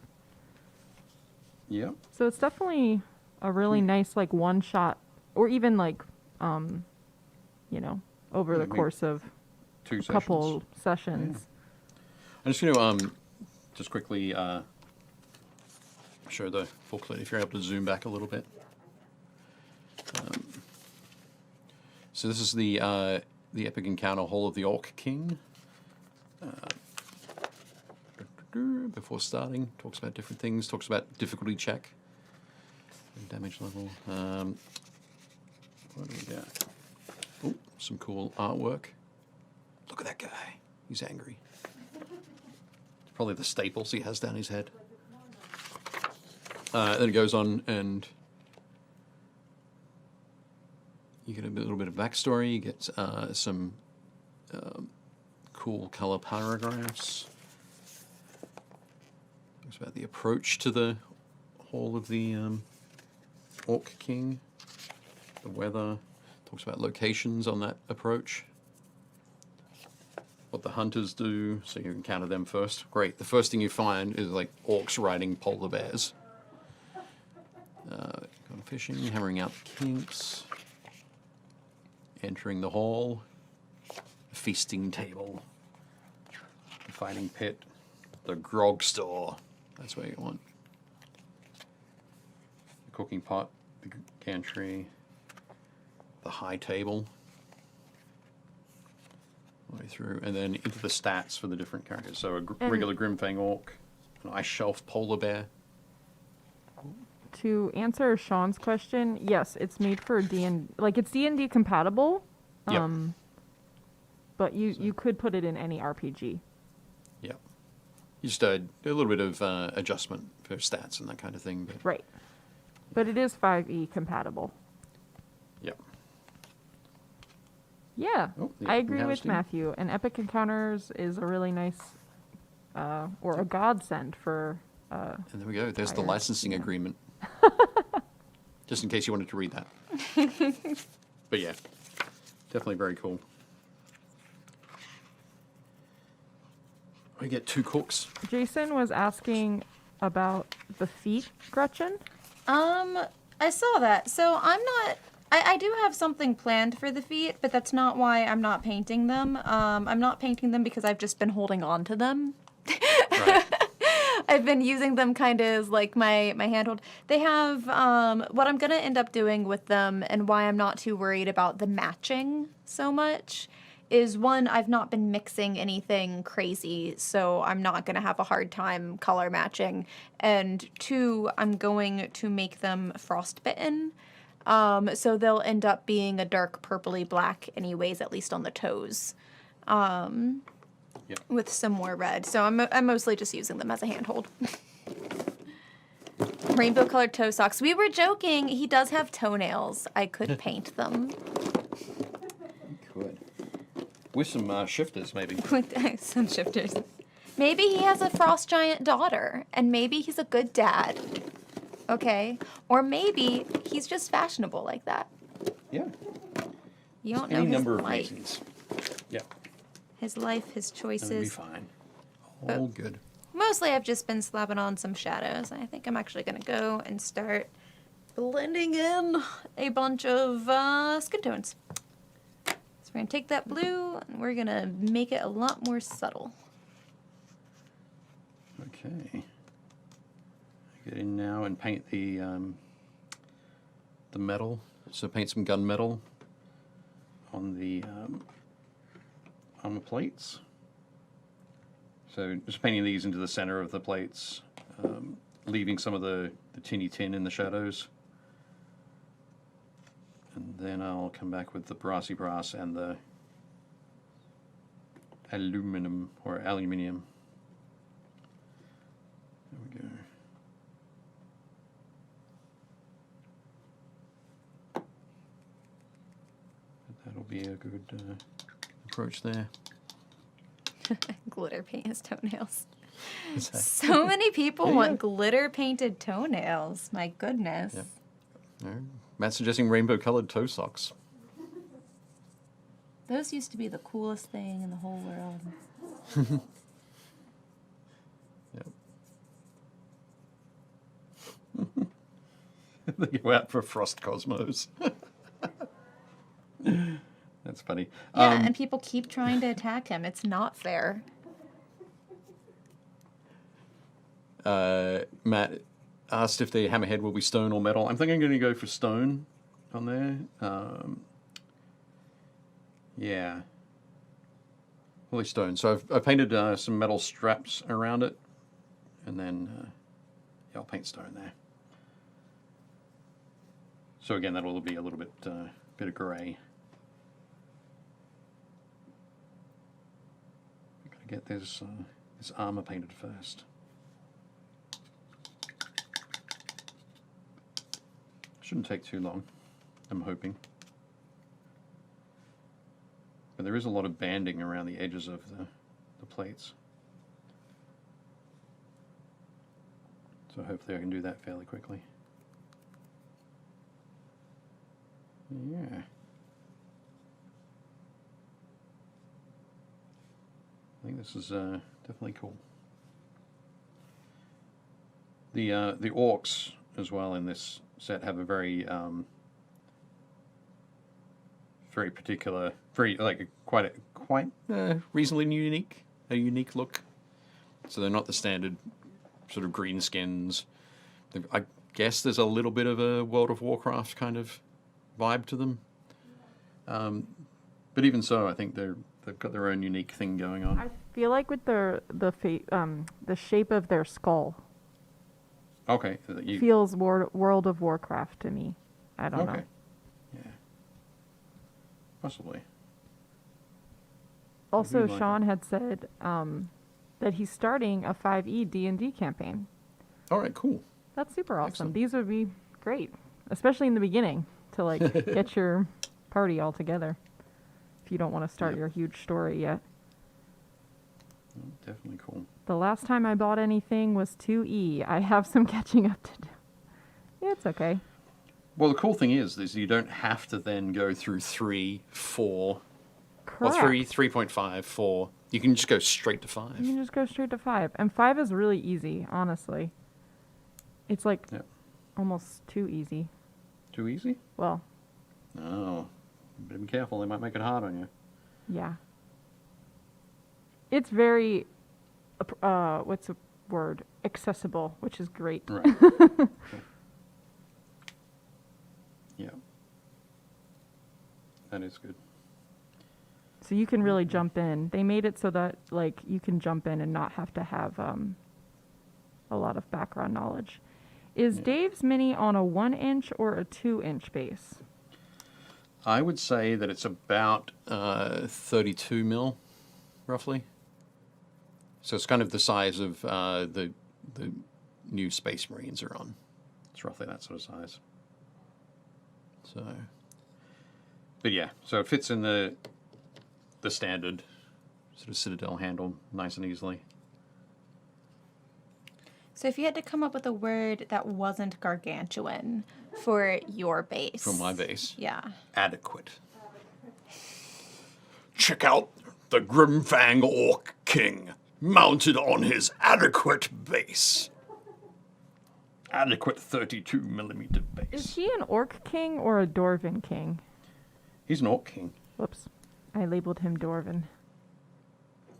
Yeah. So it's definitely a really nice like one shot, or even like you know, over the Maybe course of 2 a sessions. couple sessions. I'm just going to just quickly show the booklet if you're able to zoom back a little bit. So this is the epic encounter Hall of the Orc King. Before starting, talks about different things. Talks about difficulty check, and damage level. What do we got? Oh, some cool artwork. Look at that guy. He's angry. It's probably the staples he has down his head. Then it goes on, and you get a little bit of backstory. You get some cool color paragraphs. Talks about the approach to the Hall of the Orc King. The weather. Talks about locations on that approach. What the hunters do, so you encounter them first. Great. The first thing you find is like orcs riding polar bears. Gone fishing, hammering out the kinks. Entering the hall. A feasting table. The fighting pit. The grog store. That's where you want. The cooking pot. The gantry. The high table. All the way through. And then into the stats for the different characters. So a regular Grimfang orc. An ice shelf polar bear. To answer Sean's question, yes, it's made for like it's D&D compatible. Yep. But you could put it in any RPG. Yeah. You just a little bit of adjustment for stats and that kind of thing. But Right. But it is 5e compatible. Yep. Yeah, Oh, the I Epic agree Encounters with team. Matthew. And Epic Encounters is a really nice, or a godsend for. And there we go. There's the Fire, licensing yeah. agreement. Just in case you wanted to read that. But yeah, definitely very cool. We get 2 cooks. Jason was asking about the feet, Gretchen. I saw that. So I do have something planned for the feet, but that's not why I'm not painting them. I'm not painting them because I've just been holding on to them. Right. I've been using them kind of as like my handhold. They have, what I'm going to end up doing with them and why I'm not too worried about the matching so much is, one, I've not been mixing anything crazy, so I'm not going to have a hard time color matching. And 2, I'm going to make them frostbitten. So they'll end up being a dark purpley black anyways, at least on the toes. Yep. With some more red. So I'm mostly just using them as a handhold. Rainbow colored toe socks. We were joking. He does have toenails. I could paint them. Could. With some shifters, maybe. With some shifters. Maybe he has a frost giant daughter, and maybe he's a good dad. Okay? Or maybe he's just fashionable like that. Yeah. You don't know Any his number of life. reasons. Yeah. His life, his And it'll be choices. fine. All good. Mostly I've just been slapping on some shadows. I think I'm actually going to go and start blending in a bunch of skin tones. So we're going to take that blue and we're going to make it a lot more subtle. Okay. Get in now and paint the metal. So paint some gunmetal on the armor plates. So just painting these into the center of the plates, leaving some of the tinny tin in the shadows. And then I'll come back with the brassy brass and the aluminium or aluminium. There we go. That'll be a good approach there. Glitter paint his toenails. So many people want glitter painted toenails. My goodness. Yep. Matt's suggesting rainbow-colored toe socks. Those used to be the coolest thing in the whole world. Yep. They go out for Frost Cosmos. That's funny. Yeah, and people keep trying to attack him. It's not fair. Matt asked if the hammerhead will be stone or metal. I'm thinking I'm going to go for stone on there. Yeah. Probably stone. So I've painted some metal straps around it. And then yeah, I'll paint stone there. So again, that'll be a little bit of grey. Gotta get this armor painted first. Shouldn't take too long, I'm hoping. But there is a lot of banding around the edges of the plates. So hopefully I can do that fairly quickly. Yeah. I think this is definitely cool. The orcs as well in this set have a very very particular, very like quite reasonably unique look. So they're not the standard sort of green skins. I guess there's a little bit of a World of Warcraft kind of vibe to them. But even so, I think they've got their own unique thing going on. I feel like with the shape of their skull Okay. feels World of Warcraft to me. I don't know. Yeah. Possibly. Also, like Sean had said that he's starting a 5e D&D campaign. All right, cool. That's super awesome. Excellent. These would be great, especially in the beginning, to like get your party all together if you don't want to start your huge story yet. Oh, definitely cool. The last time I bought anything was 2e. I have some catching up to do. It's okay. Well, the cool thing is you don't have to then go through 3, 4, Correct. or 3.5, 4. You can just go straight to 5. You can just go straight to 5. And 5 is really easy, honestly. It's like almost too easy. Too easy? Well, Oh, better be careful. They might make it hard on you. yeah. It's very, what's the word? Accessible, which is great. Right. Yeah. That is good. So you can really jump in. They made it so that like you can jump in and not have to have a lot of background knowledge. Is Dave's Mini on a 1-inch or a 2-inch base? I would say that it's about 32 mil, roughly. So it's kind of the size of the new Space Marines are on. It's roughly that sort of size. So, but yeah, so it fits in the standard sort of Citadel handle nice and easily. So if you had to come up with a word that wasn't gargantuan for your base. For my base. Yeah. Adequate. Check out the Grimfang Orc King, mounted on his adequate base. Adequate 32mm base. Is he an Orc King or a Dwarven King? He's an Orc King. Whoops. I labeled him Dwarven.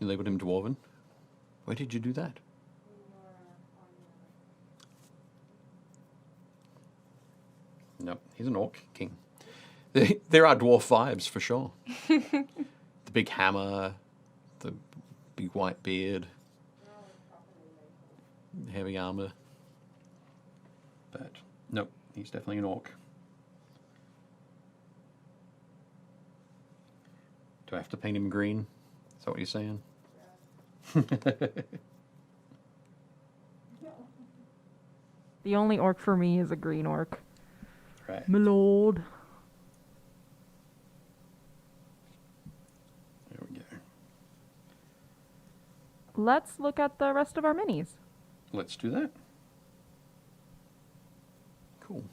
You labeled him Dwarven? Why did you do that? No, he's an Orc King. There are dwarf vibes for sure. The big hammer, the big white beard, heavy armor. But nope, he's definitely an orc. Do I have to paint him green? Is that what you're saying? The only orc for me is a green orc. Right. My lord. There we go. Let's look at the rest of our minis. Let's do that. Cool.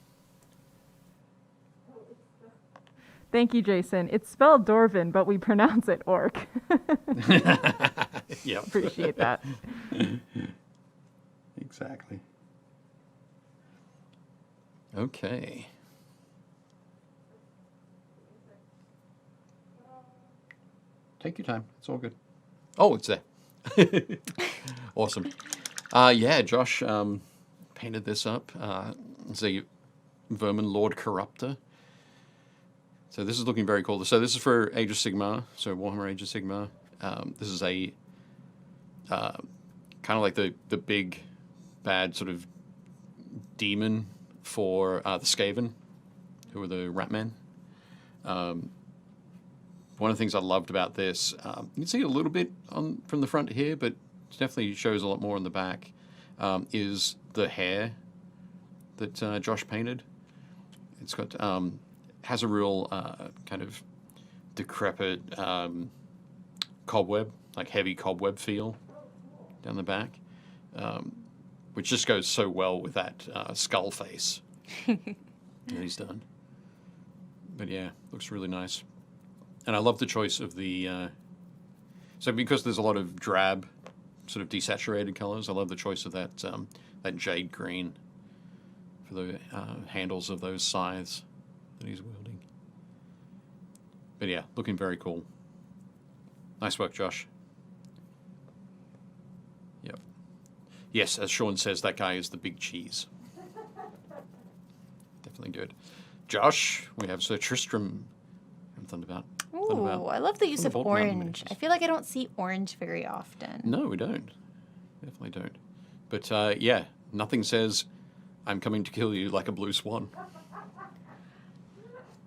Thank you, Jason. It's spelled Dwarven, but we pronounce it orc. Yep. Appreciate that. Exactly. Okay. Take your time. It's all good. Oh, it's there. Awesome. Yeah, Josh painted this up. It's a Vermin Lord Corruptor. So this is looking very cool. So this is for Age of Sigmar, so Warhammer Age of Sigmar. This is a kind of like the big bad sort of demon for the Skaven, who are the Ratmen. One of the things I loved about this, you can see a little bit from the front here, but it definitely shows a lot more on the back, is the hair that Josh painted. It's got has a real kind of decrepit cobweb, like heavy cobweb feel down the back, which just goes so well with that skull face that he's done. But yeah, looks really nice. And I love the choice of the... so because there's a lot of drab, sort of desaturated colors, I love the choice of that that jade green for the handles of those scythes that he's wielding. But yeah, looking very cool. Nice work, Josh. Yep. Yes, as Sean says, that guy is the big cheese. Definitely good. Josh, we have Sir Tristram from Thunderbolt. Ooh, I love the use of Thunderbolt Mountain orange. Mages. I feel like I don't see orange very often. No, we don't. Definitely don't. But yeah, nothing says, I'm coming to kill you like a blue swan.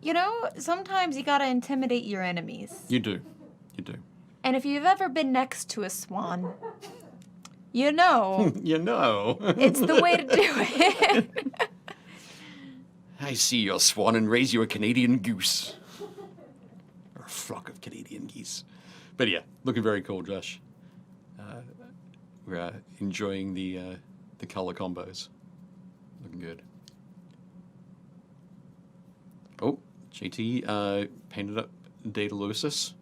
You know, sometimes you gotta intimidate your enemies. You do. You do. And if you've ever been next to a swan, you know You know. it's the way to do it. I see your swan and raise you a Canadian goose. Or a flock of Canadian geese. But yeah, looking very cool, Josh. We're enjoying the color combos. Looking good. Oh, JT painted up Daedalus.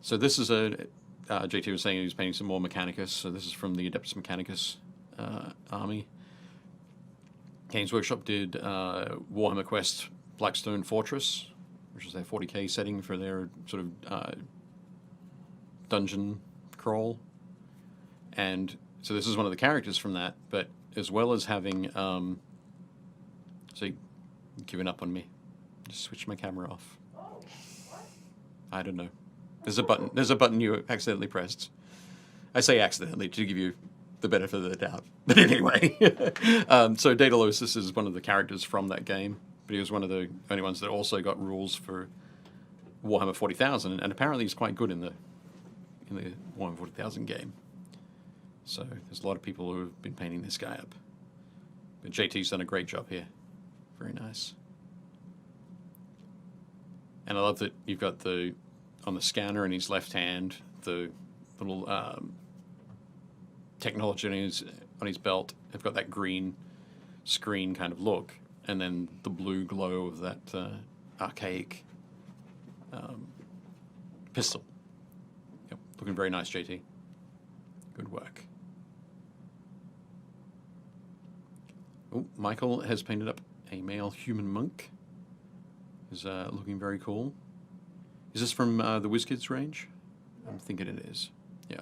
So this is JT was saying he was painting some more Mechanicus. So this is from the Adeptus Mechanicus army. Games Workshop did Warhammer Quest Blackstone Fortress, which is their 40k setting for their sort of dungeon crawl. And so this is one of the characters from that, but as well as having... so you've given up on me. Just switch my camera off. I don't know. There's a button you accidentally pressed. I say accidentally to give you the benefit of the doubt. But anyway. So Daedalus is one of the characters from that game, but he was one of the only ones that also got rules for Warhammer 40,000, and apparently he's quite good in the Warhammer 40,000 game. So there's a lot of people who have been painting this guy up. But JT's done a great job here. Very nice. And I love that you've got on the scanner in his left hand, the little technology on his belt. They've got that green screen kind of look, and then the blue glow of that archaic pistol. Yep, looking very nice, JT. Good work. Oh, Michael has painted up a male human monk. Is looking very cool. Is this from the WizKids range? I'm thinking it is. Yeah,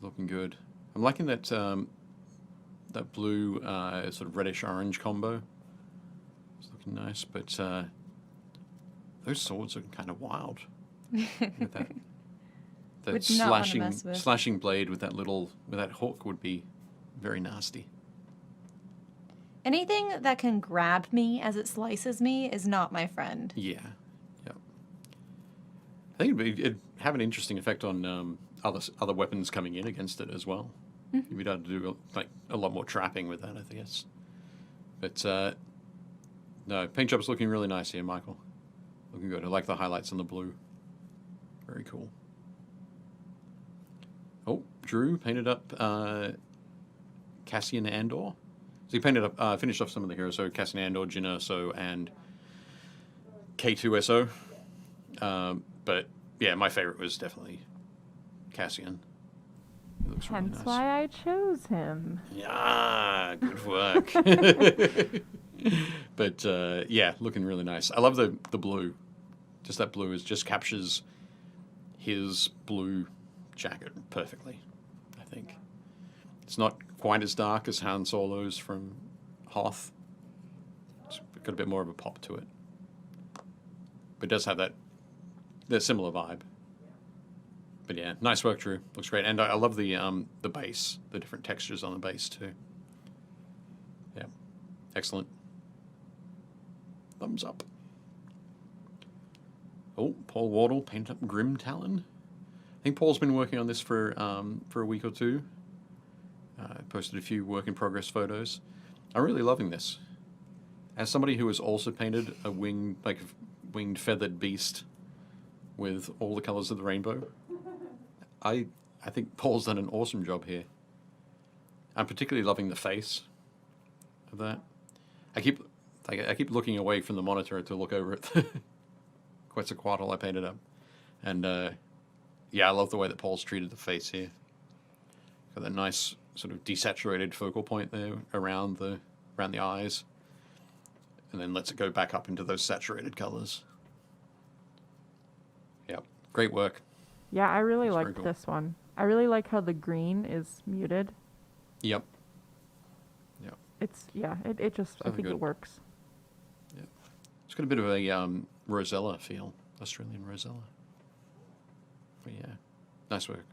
looking good. I'm liking that that blue sort of reddish orange combo. It's looking nice, but Those swords are kind of wild. With that Would not wanna mess with. slashing blade with that hook would be very nasty. Anything that can grab me as it slices me is not my friend. Yeah. I think it'd have an interesting effect on other weapons coming in against it as well. You'd be able to do like a lot more trapping with that, I guess. But no, paint job's looking really nice here, Michael. Looking good. I like the highlights on the blue. Very cool. Oh, Drew painted up Cassian Andor. So he painted up, finished off some of the heroes. So Cassian Andor, Jyn Erso, and K2SO. But yeah, my favorite was definitely Cassian. He looks really Hence nice. why I chose him. Yeah, good work. But yeah, looking really nice. I love the blue. Just that blue just captures his blue jacket perfectly, I think. It's not quite as dark as Han Solo's from Hoth. It's got a bit more of a pop to it. But it does have that similar vibe. But yeah, nice work, Drew. Looks great. And I love the base, the different textures on the base too. Yeah, excellent. Thumbs up. Oh, Paul Wardle painted up Grim Talon. I think Paul's been working on this for a week or two. Posted a few work in progress photos. I'm really loving this. As somebody who has also painted a winged feathered beast with all the colors of the rainbow, I think Paul's done an awesome job here. I'm particularly loving the face of that. I keep looking away from the monitor to look over at the Quetzalcoatl I painted up, and yeah, I love the way that Paul's treated the face here. Got that nice sort of desaturated focal point there around the eyes, and then lets it go back up into those saturated colors. Yep, great work. Yeah, I really That's very liked cool. this one. I really like how the green is muted. Yep. It's, yeah, it just, I Sounded think it good. works. It's got a bit of a Rosella feel, Australian Rosella. But yeah, nice work.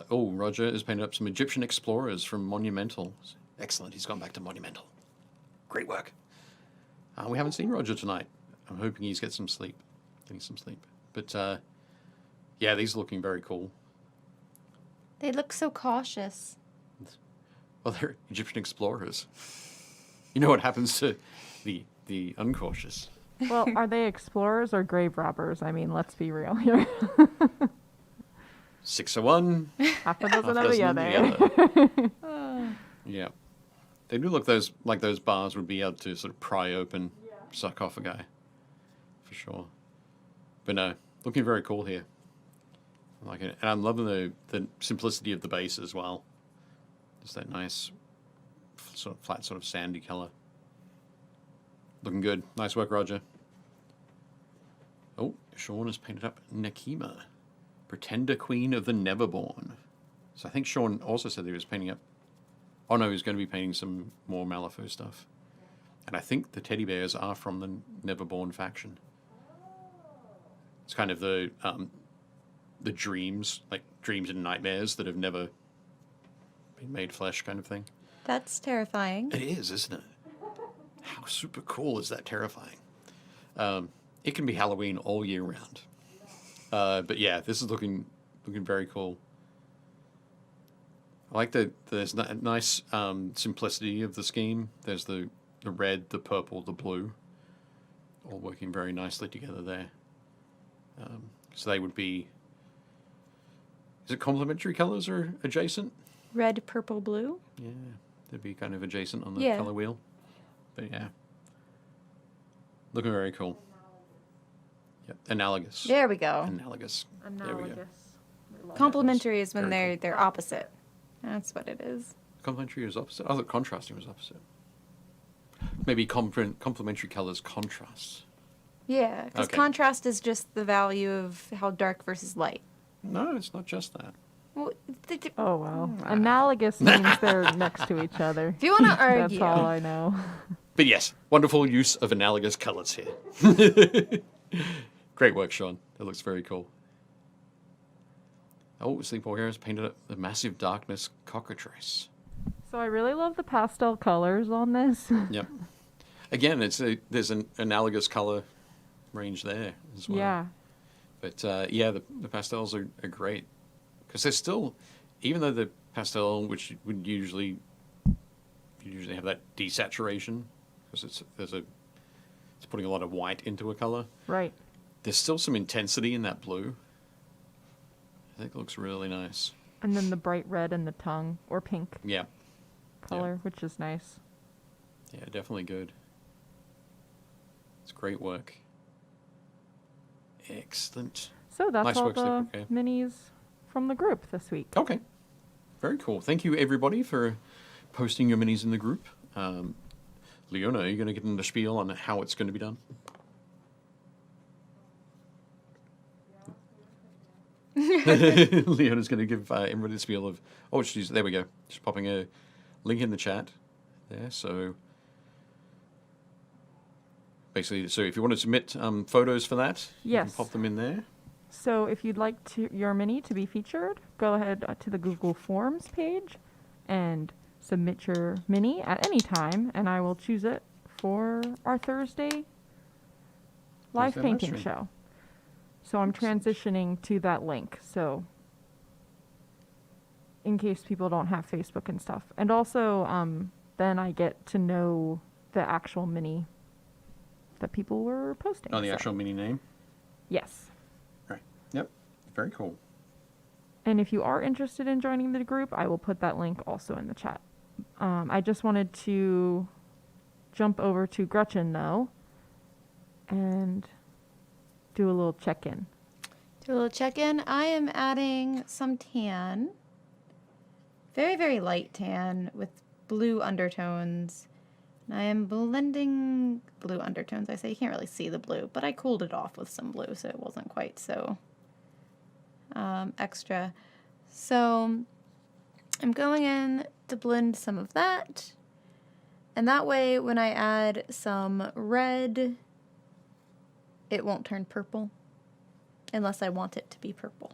Roger has painted up some Egyptian explorers from Monumental. Excellent, he's gone back to Monumental. Great work. We haven't seen Roger tonight. I'm hoping he's getting some sleep. But yeah, these are looking very cool. They look so cautious. Well, they're Egyptian explorers. You know what happens to the uncautious. Well, are they explorers or grave robbers? I mean, let's be real here. 6 of one, Half a dozen half of the dozen other. Yeah. They do look like those bars would be able to sort of pry open sarcophagi. For sure. But no, looking very cool here. I like it. And I'm loving the simplicity of the base as well. Just that nice sort of flat, sort of sandy color. Looking good. Nice work, Roger. Oh, Sean has painted up Nekima, Pretender Queen of the Neverborn. So I think Sean also said that he was painting up... Oh no, he's going to be painting some more Malifaux stuff. And I think the teddy bears are from the Neverborn faction. It's kind of the dreams, like dreams and nightmares that have never been made flesh kind of thing. That's terrifying. It is, isn't it? How super cool is that terrifying? It can be Halloween all year round. But yeah, this is looking very cool. I like that there's a nice simplicity of the scheme. There's the red, the purple, the blue, all working very nicely together there. So they would be... Is it complementary colors or adjacent? Red, purple, blue. Yeah, they'd be kind of adjacent on the Yeah. color wheel. But yeah, looking very cool. Yep, analogous. There we go. Analogous. There we go. Complementary is when Very they're opposite. That's what it is. Complementary is opposite. I thought contrasting was opposite. Maybe complementary colors contrast. Yeah, because Okay. contrast is just the value of how dark versus light. No, it's not just that. Well, Oh, well. Analogous means they're next to each other. If you want to That's argue, all I know. But yes, wonderful use of analogous colors here. Great work, Sean. That looks very cool. Oh, Sleepwalker has painted a massive darkness cockatrice. So I really love the pastel colors on this. Yep. Again, there's an analogous color range there as well. Yeah. But yeah, the pastels are great because they're still, even though the pastel, which would usually have that desaturation because it's putting a lot of white into a color. Right. There's still some intensity in that blue. I think it looks really nice. And then the bright red and the tongue, or pink Yeah. color, which is nice. Yeah, definitely good. It's great work. Excellent. So that's Nice all work, the Sleepwalker. minis from the group this week. Okay. Very cool. Thank you, everybody, for posting your minis in the group. Leona, are you going to get in the spiel on how it's going to be done? Leona's going to give everybody the spiel of... Oh, there we go. She's popping a link in the chat there. So basically, if you want to submit photos for that, you Yes. can pop them in there. So if you'd like your mini to be featured, go ahead to the Google Forms page and submit your mini at any time, and I will choose it for our Thursday live Thursday live painting stream. show. So I'm transitioning to that link, so in case people don't have Facebook and stuff. And also, then I get to know the actual mini that people were posting. Oh, the so- actual mini name? Yes. Right. Yep. Very cool. And if you are interested in joining the group, I will put that link also in the chat. I just wanted to jump over to Gretchen, though, and do a little check-in. do a little check-in. I am adding some tan. Very, very light tan with blue undertones. And I am blending blue undertones. I say you can't really see the blue, but I cooled it off with some blue, so it wasn't quite so extra. So I'm going in to blend some of that. And that way, when I add some red, it won't turn purple. Unless I want it to be purple.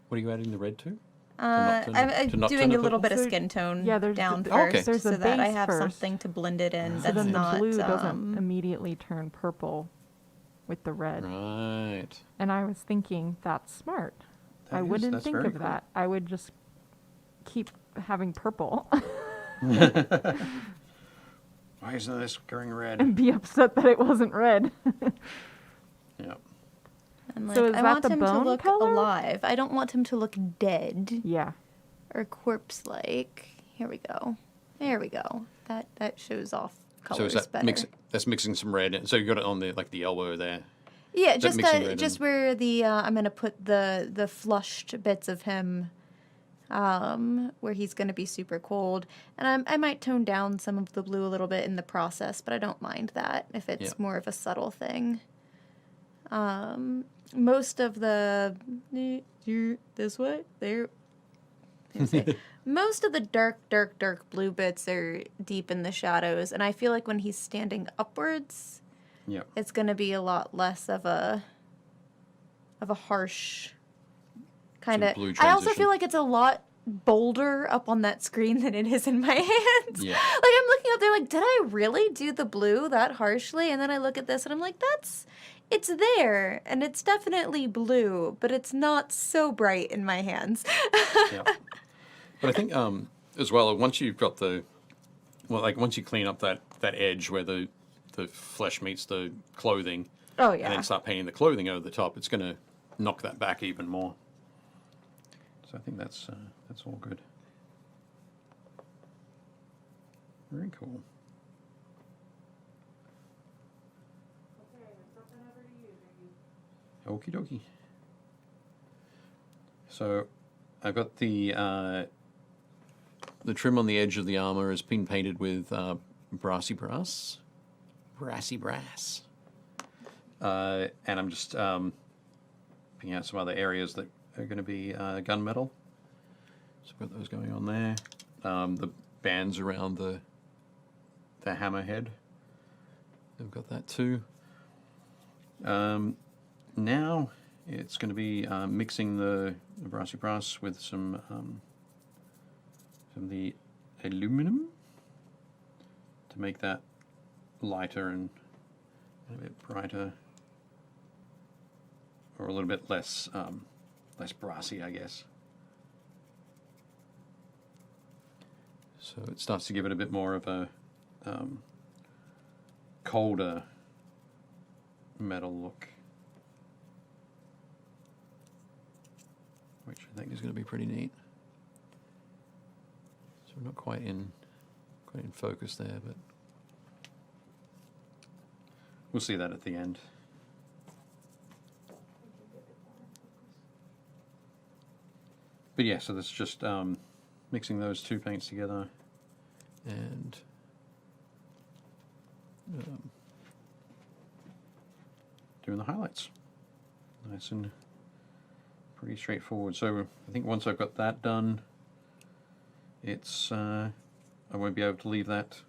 What are you adding the red to? I'm to not doing turn a it little bit of So- skin tone yeah, there's down the- Oh, okay. first, There's so a that I base have first. something to blend it in. So That's then not the blue doesn't immediately turn purple with the red. Right. And I was thinking, that's smart. I wouldn't That's think very of cool. that. I would just keep having purple Why isn't this going red? and be upset that it wasn't red. Yeah. And like, So is I that want the him to bone look color? alive. I don't want him to look dead Yeah. or corpse-like. Here we go. There we go. That shows off So colors is that better. that's mixing some red in. So you got it on the elbow there. Yeah, that just mixing red just in? where the I'm gonna put the flushed bits of him, where he's gonna be super cold, and I might tone down some of the blue a little bit in the process, but I don't mind that if it's Yeah. more of a subtle thing. Most of the this way there. Most of the dark blue bits are deep in the shadows, and I feel like when he's standing upwards, Yeah. it's going to be a lot less of a harsh kind of. blue I also transition. feel like it's a lot bolder up on that screen than it is in my hands. Yeah. Like I'm looking up there like, did I really do the blue that harshly? And then I look at this and I'm like, it's there and it's definitely blue, but it's not so bright in my hands. Yeah. But I think as well, once you've got once you clean up that edge where the flesh meets the clothing, Oh and yeah. then start painting the clothing over the top, it's going to knock that back even more. So I think that's all good. Very cool. Okie dokie. So I've got the trim on the edge of the armor has been painted with brassy brass, brassy brass. And I'm just picking out some other areas that are going to be gunmetal. So I've got those going on there. The bands around the hammerhead. I've got that too. Now it's going to be mixing the brassy brass with some of the aluminum to make that lighter and a bit brighter, or a little bit less less brassy, I guess. So it starts to give it a bit more of a colder metal look, which I think is going to be pretty neat. So we're not quite in focus there, but we'll see that at the end. But yeah, so that's just mixing those two paints together and doing the highlights. Nice and pretty straightforward. So I think once I've got that done, it's I won't be able to leave that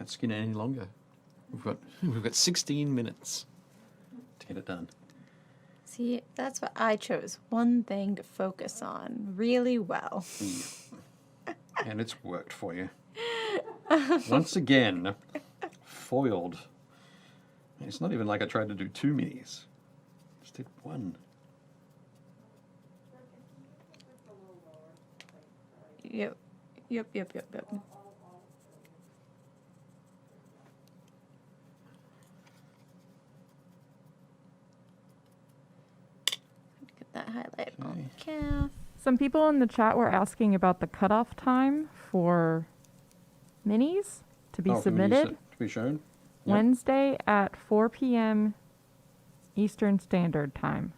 skin any longer. We've got 16 minutes to get it done. See, that's what I chose. One thing to focus on really well. Yeah. And it's worked for you. Once again, foiled. It's not even like I tried to do 2 minis. Just did 1. Yep. Get that highlight on the calf. Some people in the chat were asking about the cutoff time for minis to be submitted. To be shown? Yep. Wednesday at 4 p.m. Eastern Standard Time.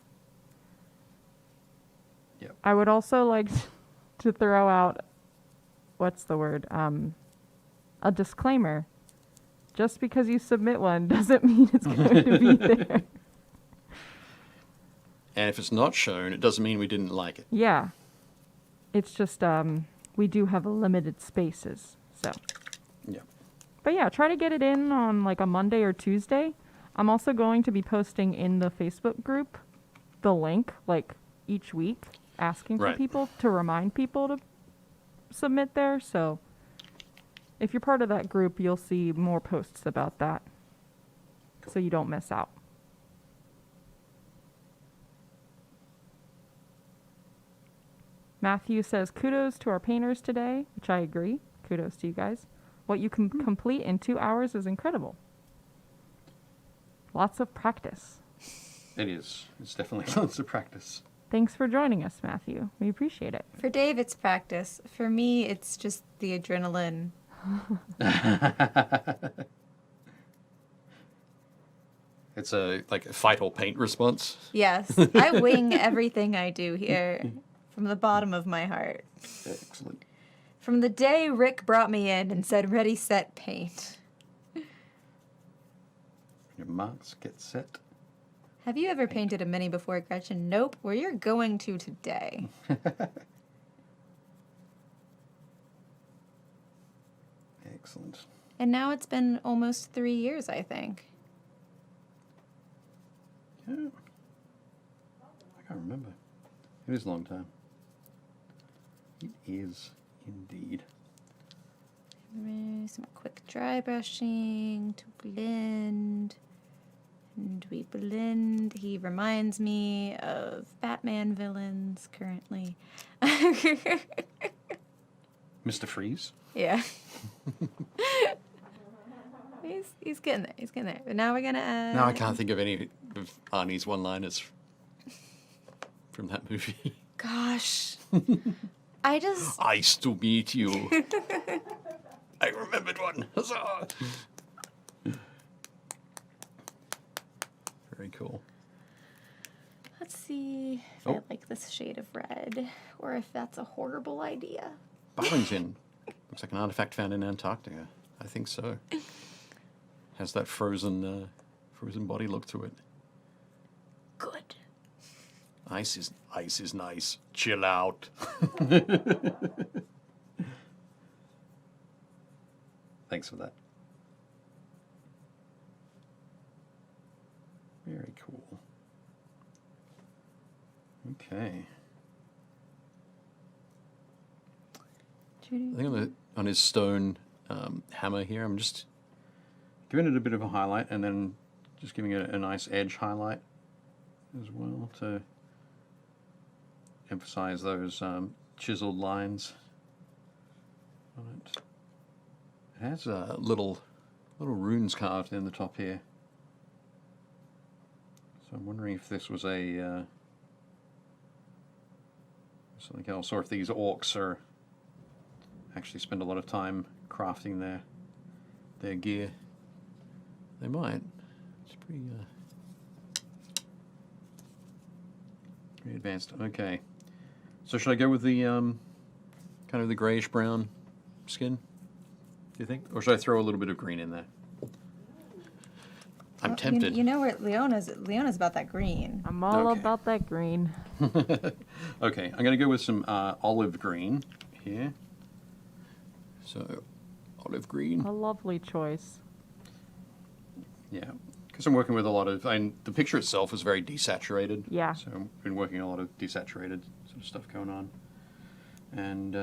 Yep. I would also like to throw out, what's the word? A disclaimer. Just because you submit one doesn't mean it's going to be there. And if it's not shown, it doesn't mean we didn't like it. Yeah. It's just, we do have limited spaces, so. Yeah. But yeah, try to get it in on like a Monday or Tuesday. I'm also going to be posting in the Facebook group the link like each week, asking for people to remind people to submit there. So if you're part of that group, you'll see more posts about that, so you don't miss out. Matthew says, kudos to our painters today, which I agree. Kudos to you guys. What you can complete in 2 hours is incredible. Lots of practice. It is. It's definitely lots of practice. Thanks for joining us, Matthew. We appreciate it. For Dave, it's practice. For me, it's just the adrenaline. It's a fight or paint response. Yes, I wing everything I do here from the bottom of my heart. Excellent. From the day Rick brought me in and said, ready, set, paint. Your marks get set. Have you ever painted a mini before, Gretchen? Nope. Well, you're going to today. Excellent. And now it's been almost 3 years, I think. Yeah. I can't remember. It is a long time. It is indeed. Some quick dry brushing to blend. And we blend. He reminds me of Batman villains currently. Mr. Freeze? Yeah. He's getting there. He's getting there. But now we're going to add... Now I can't think of any of Arnie's one-liners from that movie. Gosh. I still beat you. I remembered one. Huzzah! Very cool. Let's see if I like this shade of red, or if that's a horrible idea. Barlington. Looks like an artifact found in Antarctica. I think so. Has that frozen body look to it. Good. Ice is nice. Chill out. Thanks for that. Very cool. Okay. I think on his stone hammer here, I'm just giving it a bit of a highlight and then just giving it a nice edge highlight as well to emphasize those chiseled lines on it. It has little runes carved in the top here. So I'm wondering if this was a something else, or if these orcs are actually spend a lot of time crafting their gear. They might. It's pretty advanced. Okay. So should I go with the kind of the grayish brown skin? Do you think, or should I throw a little bit of green in there? I'm tempted. You know where Leona's about that green. I'm all Okay. about that green. Okay, I'm going to go with some olive green here. So, olive green. A lovely choice. Yeah, because I'm working with a lot of. The picture itself is very desaturated. Yeah. So I've been working a lot of desaturated sort of stuff going on, and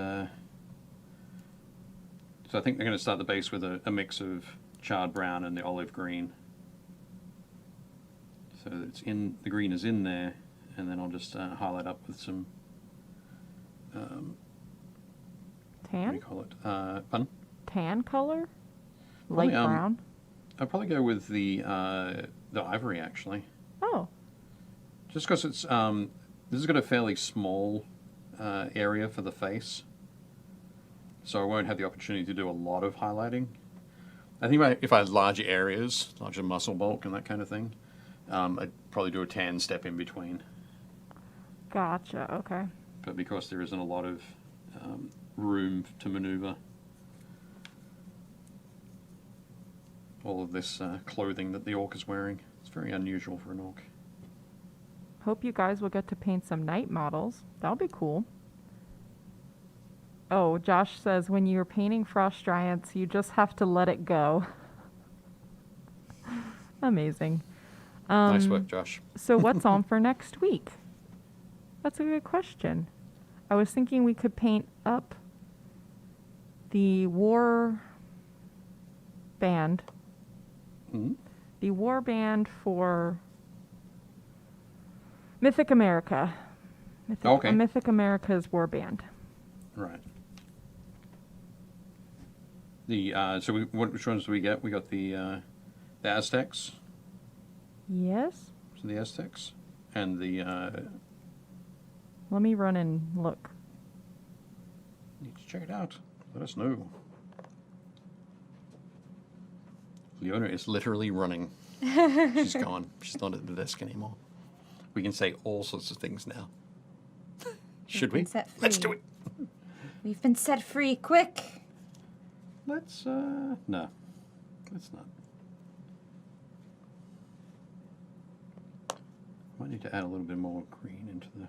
so I think I'm going to start the base with a mix of charred brown and the olive green. So it's in the green is in there, and then I'll just highlight up with some. What do Tan? you call it? Pardon? Tan color? Light Probably, brown? I'll probably go with the ivory actually, Oh, just because it's this has got a fairly small area for the face, so I won't have the opportunity to do a lot of highlighting. I think if I had larger areas, larger muscle bulk and that kind of thing, I'd probably do a tan step in between. gotcha. Okay. But because there isn't a lot of room to maneuver all of this clothing that the orc is wearing, it's very unusual for an orc. Hope you guys will get to paint some night models. That'll be cool. Oh, Josh says when you're painting frost giants, you just have to let it go. Amazing. Nice work, Josh. So what's on for next week? That's a good question. I was thinking we could paint up the war band. Hmm? The war band for Mythic America. Okay. Mythic America's war band. Right. The which ones do we get? We got the Aztecs. Yes. So the Aztecs and the Let me run and look. need to check it out. Let us know. Leona is literally running. She's gone. She's not at the desk anymore. We can say all sorts of things now. Should we? been set Let's do free. it. We've been set free. Quick. Let's no. Let's not. Might need to add a little bit more green into the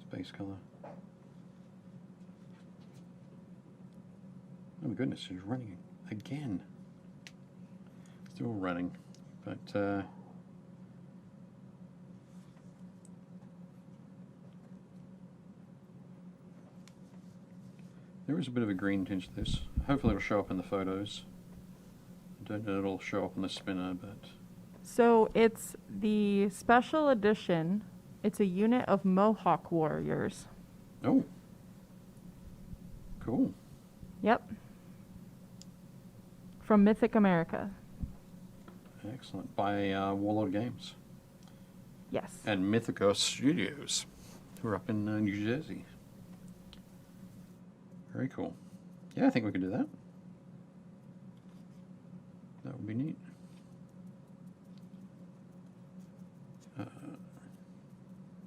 space color. Oh my goodness, she's running again. Still running, but there is a bit of a green tinge to this. Hopefully it'll show up in the photos. I don't know if it'll show up on the spinner, but So it's the special edition. It's a unit of Mohawk warriors. oh, cool. Yep. From Mythic America. Excellent. By Warlord Games Yes. and Mythica Studios, who are up in New Jersey. Very cool. Yeah, I think we could do that. That would be neat.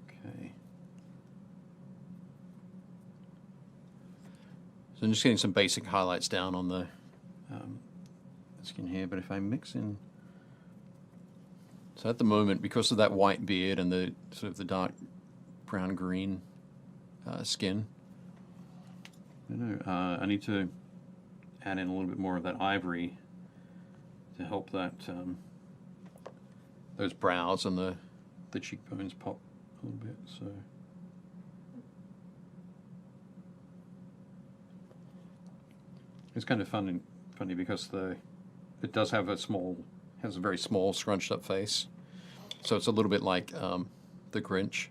Okay. So I'm just getting some basic highlights down on the skin here, but if I mix in... So at the moment, because of that white beard and the sort of the dark brown-green skin, I don't know, I need to add in a little bit more of that ivory to help that those brows and the cheekbones pop a little bit. So it's kind of funny because it does have has a very small scrunched up face, so it's a little bit like the Grinch.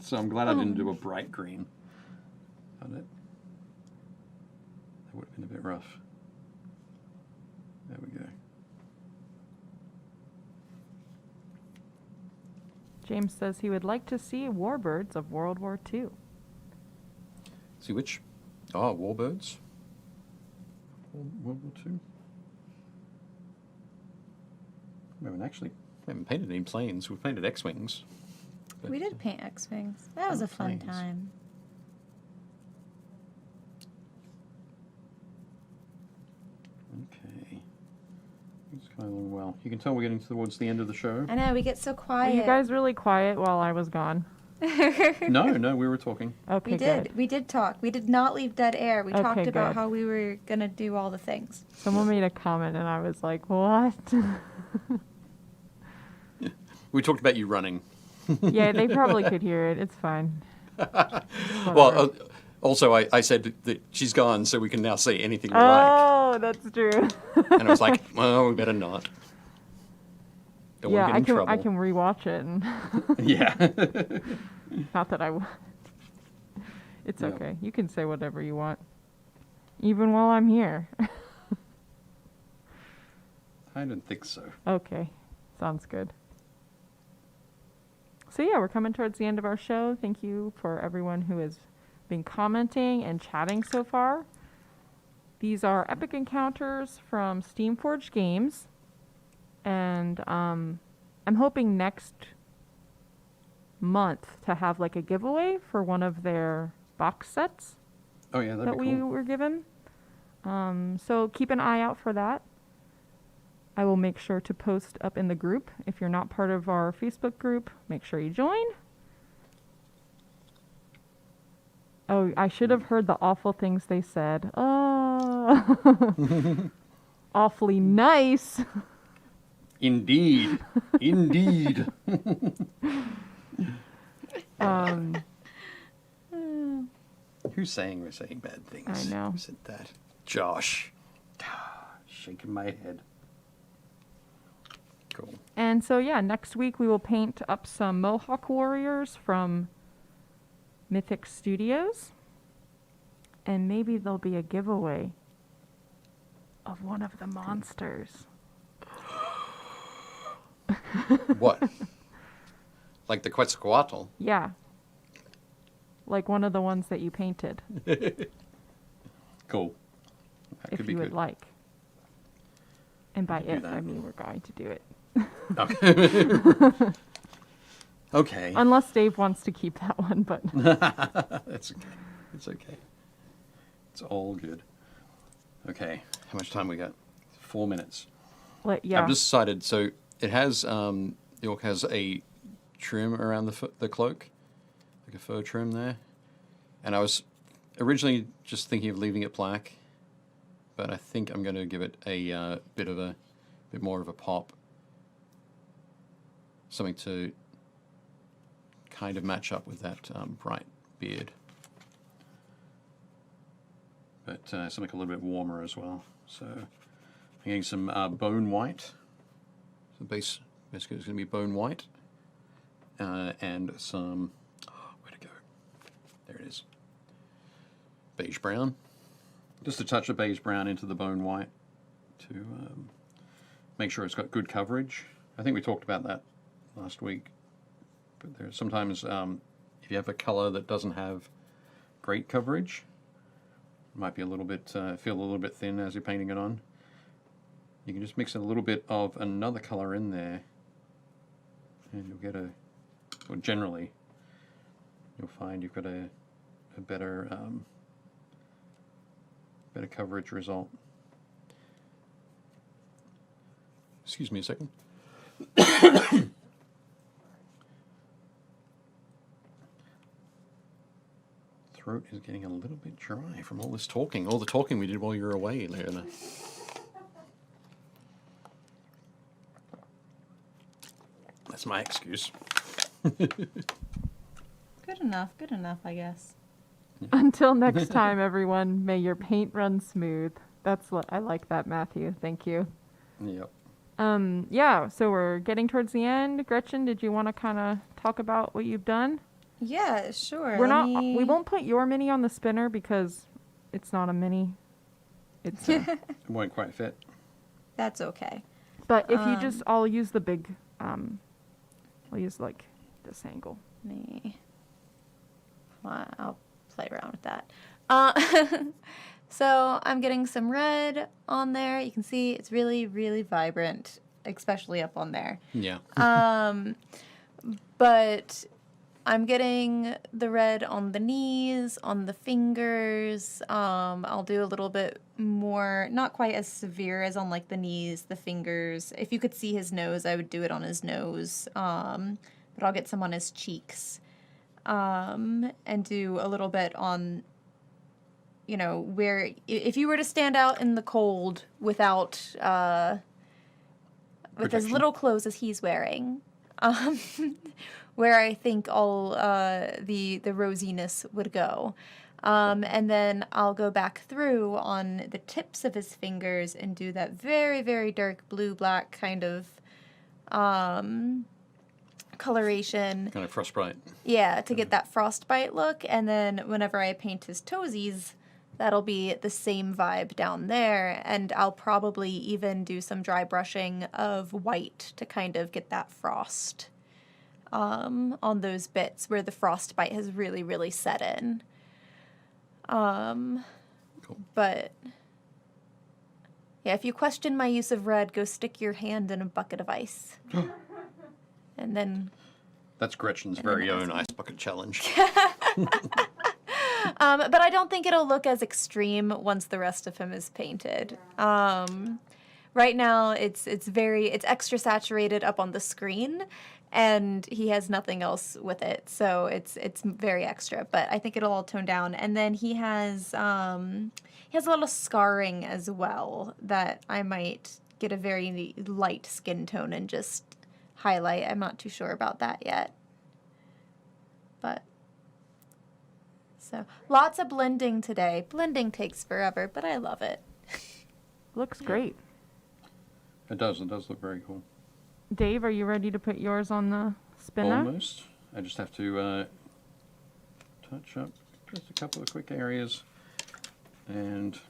So I'm glad I didn't do a bright green on it. That would have been a bit rough. There we go. James says he would like to see warbirds of World War II. See which? Oh, warbirds. World War II. We haven't painted any planes. We've painted X-wings. We did paint X-Wings. That was a fun planes. time. Okay. It's going along well. You can tell we're getting towards the end of the show. I know, we get so Were quiet. you guys really quiet while I was gone? No, we were talking. Okay, We did. good. We did talk. We did not leave dead air. We Okay, talked about good. how we were going to do all the things. Someone made a comment and I was like, what? We talked about you running. Yeah, they probably could hear it. It's fine. Well, also I said that she's gone, so we can now say anything we like. Oh, that's true. And I was like, well, we better not. Don't Yeah, want to get in trouble. I can rewatch it. And Yeah. not that I would. It's Yeah. okay. You can say whatever you want. Even while I'm here. I don't think so. Okay. Sounds good. So yeah, we're coming towards the end of our show. Thank you for everyone who has been commenting and chatting so far. These are epic encounters from Steamforged Games. And I'm hoping next month to have like a giveaway for one of their box sets Oh yeah, that'd that be we cool. were given. So keep an eye out for that. I will make sure to post up in the group. If you're not part of our Facebook group, make sure you join. Oh, I should have heard the awful things they said. Oh, awfully nice. Indeed. Indeed. Who's saying we're saying bad things? I know. Who said that? Josh. Shaking my head. Cool. And so, yeah, next week we will paint up some Mohawk Warriors from Mythic Studios. And maybe there'll be a giveaway of one of the monsters. What? Like the Quetzalcoatl? Yeah. Like one of the ones that you painted, Cool. That if could be you would good. like. And by could do if, I that. mean we're going to do it. Okay. Okay. Unless Dave wants to keep that one, but That's okay. It's okay. It's all good. Okay. How much time we got? 4 minutes. yeah. I've just decided. So it has the orc has a trim around the cloak, like a fur trim there, and I was originally just thinking of leaving it black, but I think I'm going to give it a bit more of a pop, something to kind of match up with that bright beard, but something a little bit warmer as well. So I'm getting some bone white. So basically it's going to be bone white, and some, where'd it go? There it is. Beige brown. Just a touch of beige brown into the bone white to make sure it's got good coverage. I think we talked about that last week. But there's sometimes if you have a color that doesn't have great coverage, it might be a little bit feel a little bit thin as you're painting it on. You can just mix a little bit of another color in there, and you'll get or generally, you'll find you've got a better better coverage result. Excuse me a second. Throat is getting a little bit dry from all this talking. All the talking we did while you were away, Leona. That's my excuse. Good enough, I guess. Until next time, everyone, may your paint run smooth. I like that, Matthew. Thank you. Yep. Yeah, so we're getting towards the end. Gretchen, did you want to kind of talk about what you've done? Yeah, sure. We won't put your mini on the spinner because it's not a mini. It's It won't quite fit. That's okay. but if you just I'll use the big I'll use like this angle. I'll play around with that. So I'm getting some red on there. You can see it's really, really vibrant, especially up on there. Yeah. But I'm getting the red on the knees, on the fingers. I'll do a little bit more, not quite as severe as on like the knees, the fingers. If you could see his nose, I would do it on his nose. But I'll get some on his cheeks. And do a little bit on, you know, where if you were to stand out in the cold without, with as Protection. little clothes as he's wearing, where I think all the rosiness would go. And then I'll go back through on the tips of his fingers and do that very, very dark blue-black kind of coloration. Kind of frostbite. Yeah, to get that frostbite look. And then whenever I paint his toesies, that'll be the same vibe down there. And I'll probably even do some dry brushing of white to kind of get that frost on those bits where the frostbite has really, really set in. Cool. But yeah, if you question my use of red, go stick your hand in a bucket of ice. And then... That's Gretchen's very own ice bucket challenge. But I don't think it'll look as extreme once the rest of him is painted. Right now, it's extra saturated up on the screen, and he has nothing else with it, so it's very extra. But I think it'll all tone down, and then he has a lot of scarring as well that I might get a very light skin tone and just highlight. I'm not too sure about that yet, but. So, lots of blending today. Blending takes forever, but I love it. Looks great. It does look very cool. Dave, are you ready to put yours on the spinner? Almost. I just have to touch up just a couple of quick areas and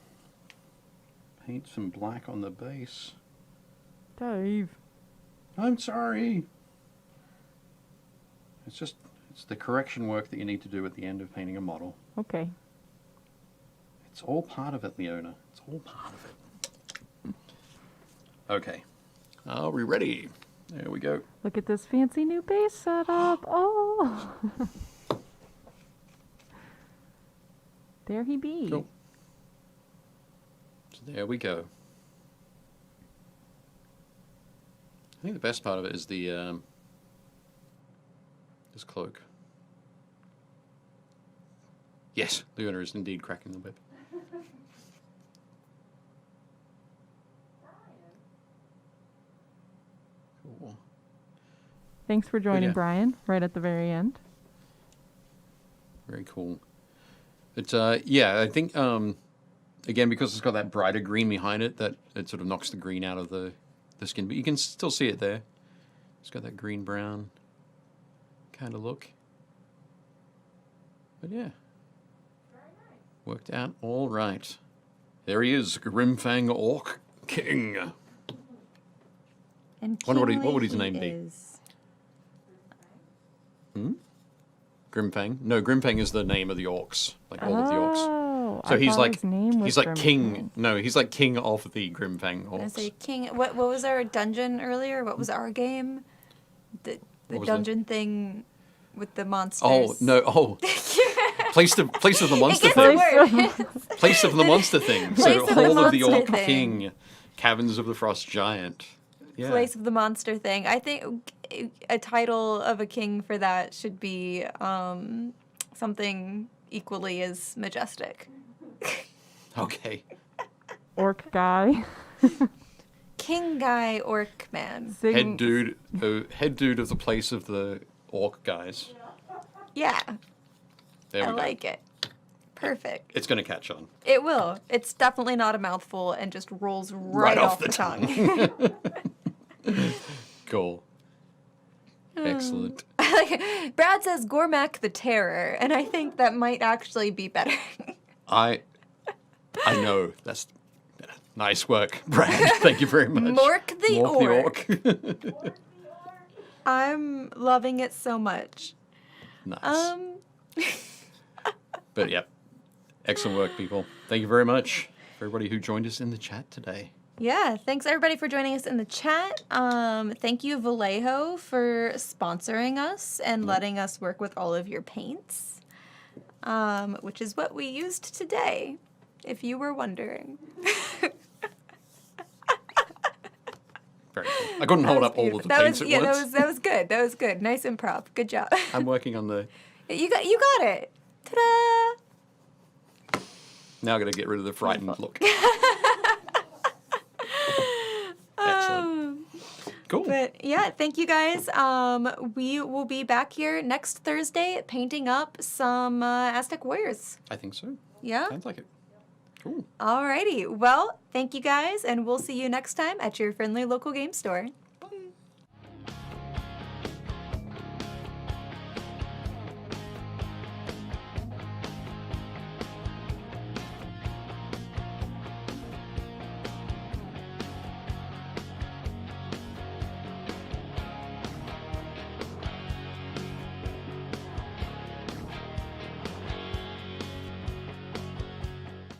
paint some black on the base. Dave. I'm sorry. It's the correction work that you need to do at the end of painting a model. Okay. It's all part of it, Leona. It's all part of it. Okay. Are we ready? There we go. Look at this fancy new base setup. Oh. There he be. Cool. So there we go. I think the best part of it is the this cloak. Yes, Leona is indeed cracking the whip. Cool. Thanks for joining, yeah. Brian, right at the very end. Very cool. It's yeah, I think again, because it's got that brighter green behind it, that it sort of knocks the green out of the skin, but you can still see it there. It's got that green brown kind of look. But yeah. Worked out all right. There he is, Grimfang Orc King. And Wonder what kingly would his he name be? is. Grimfang? No, Grimfang is the name of the orcs, like all of the orcs. Oh, So I he's thought like his name was he's like king. Grimfang. No, he's like king of the Grimfang I orcs. say king. What was our dungeon earlier? What was our game? The What was dungeon thing with the monsters. Oh no! Oh, place of the monster It thing. gets worse. Place of the monster thing. Place So of the Hall of the monster Orc thing. King, Caverns of the Frost Giant. Yeah. Place of the monster thing. I think a title of a king for that should be something equally as majestic. Okay. Orc guy. King guy orc man. Head dude of the place of the orc guys. Yeah, There we I go. like it. Perfect. It's going to catch on. It will. It's definitely not a mouthful and just rolls right off the tongue. Cool. Excellent. Brad says Gormak the Terror, and I think that might actually be better. I know. That's nice work, Brad. Thank you very much. Mork the Mork the orc. I'm loving it so much. Nice. But yeah, excellent work, people. Thank you very much for everybody who joined us in the chat today. Yeah, thanks everybody for joining us in the chat. Thank you, VALLEJO, for sponsoring us and letting us work with all of your paints, which is what we used today, if you were wondering. Very cool. I couldn't hold up all of the paints at once. That was good. That was good. Nice improv. Good job. I'm working on the... You got it. Ta-da! Now I've got to get rid of the frightened look. Excellent. Cool. But yeah, thank you guys. We will be back here next Thursday painting up some Aztec warriors. I think so. Yeah? Sounds like it. Cool. Alrighty. Well, thank you guys, and we'll see you next time at your friendly local game store.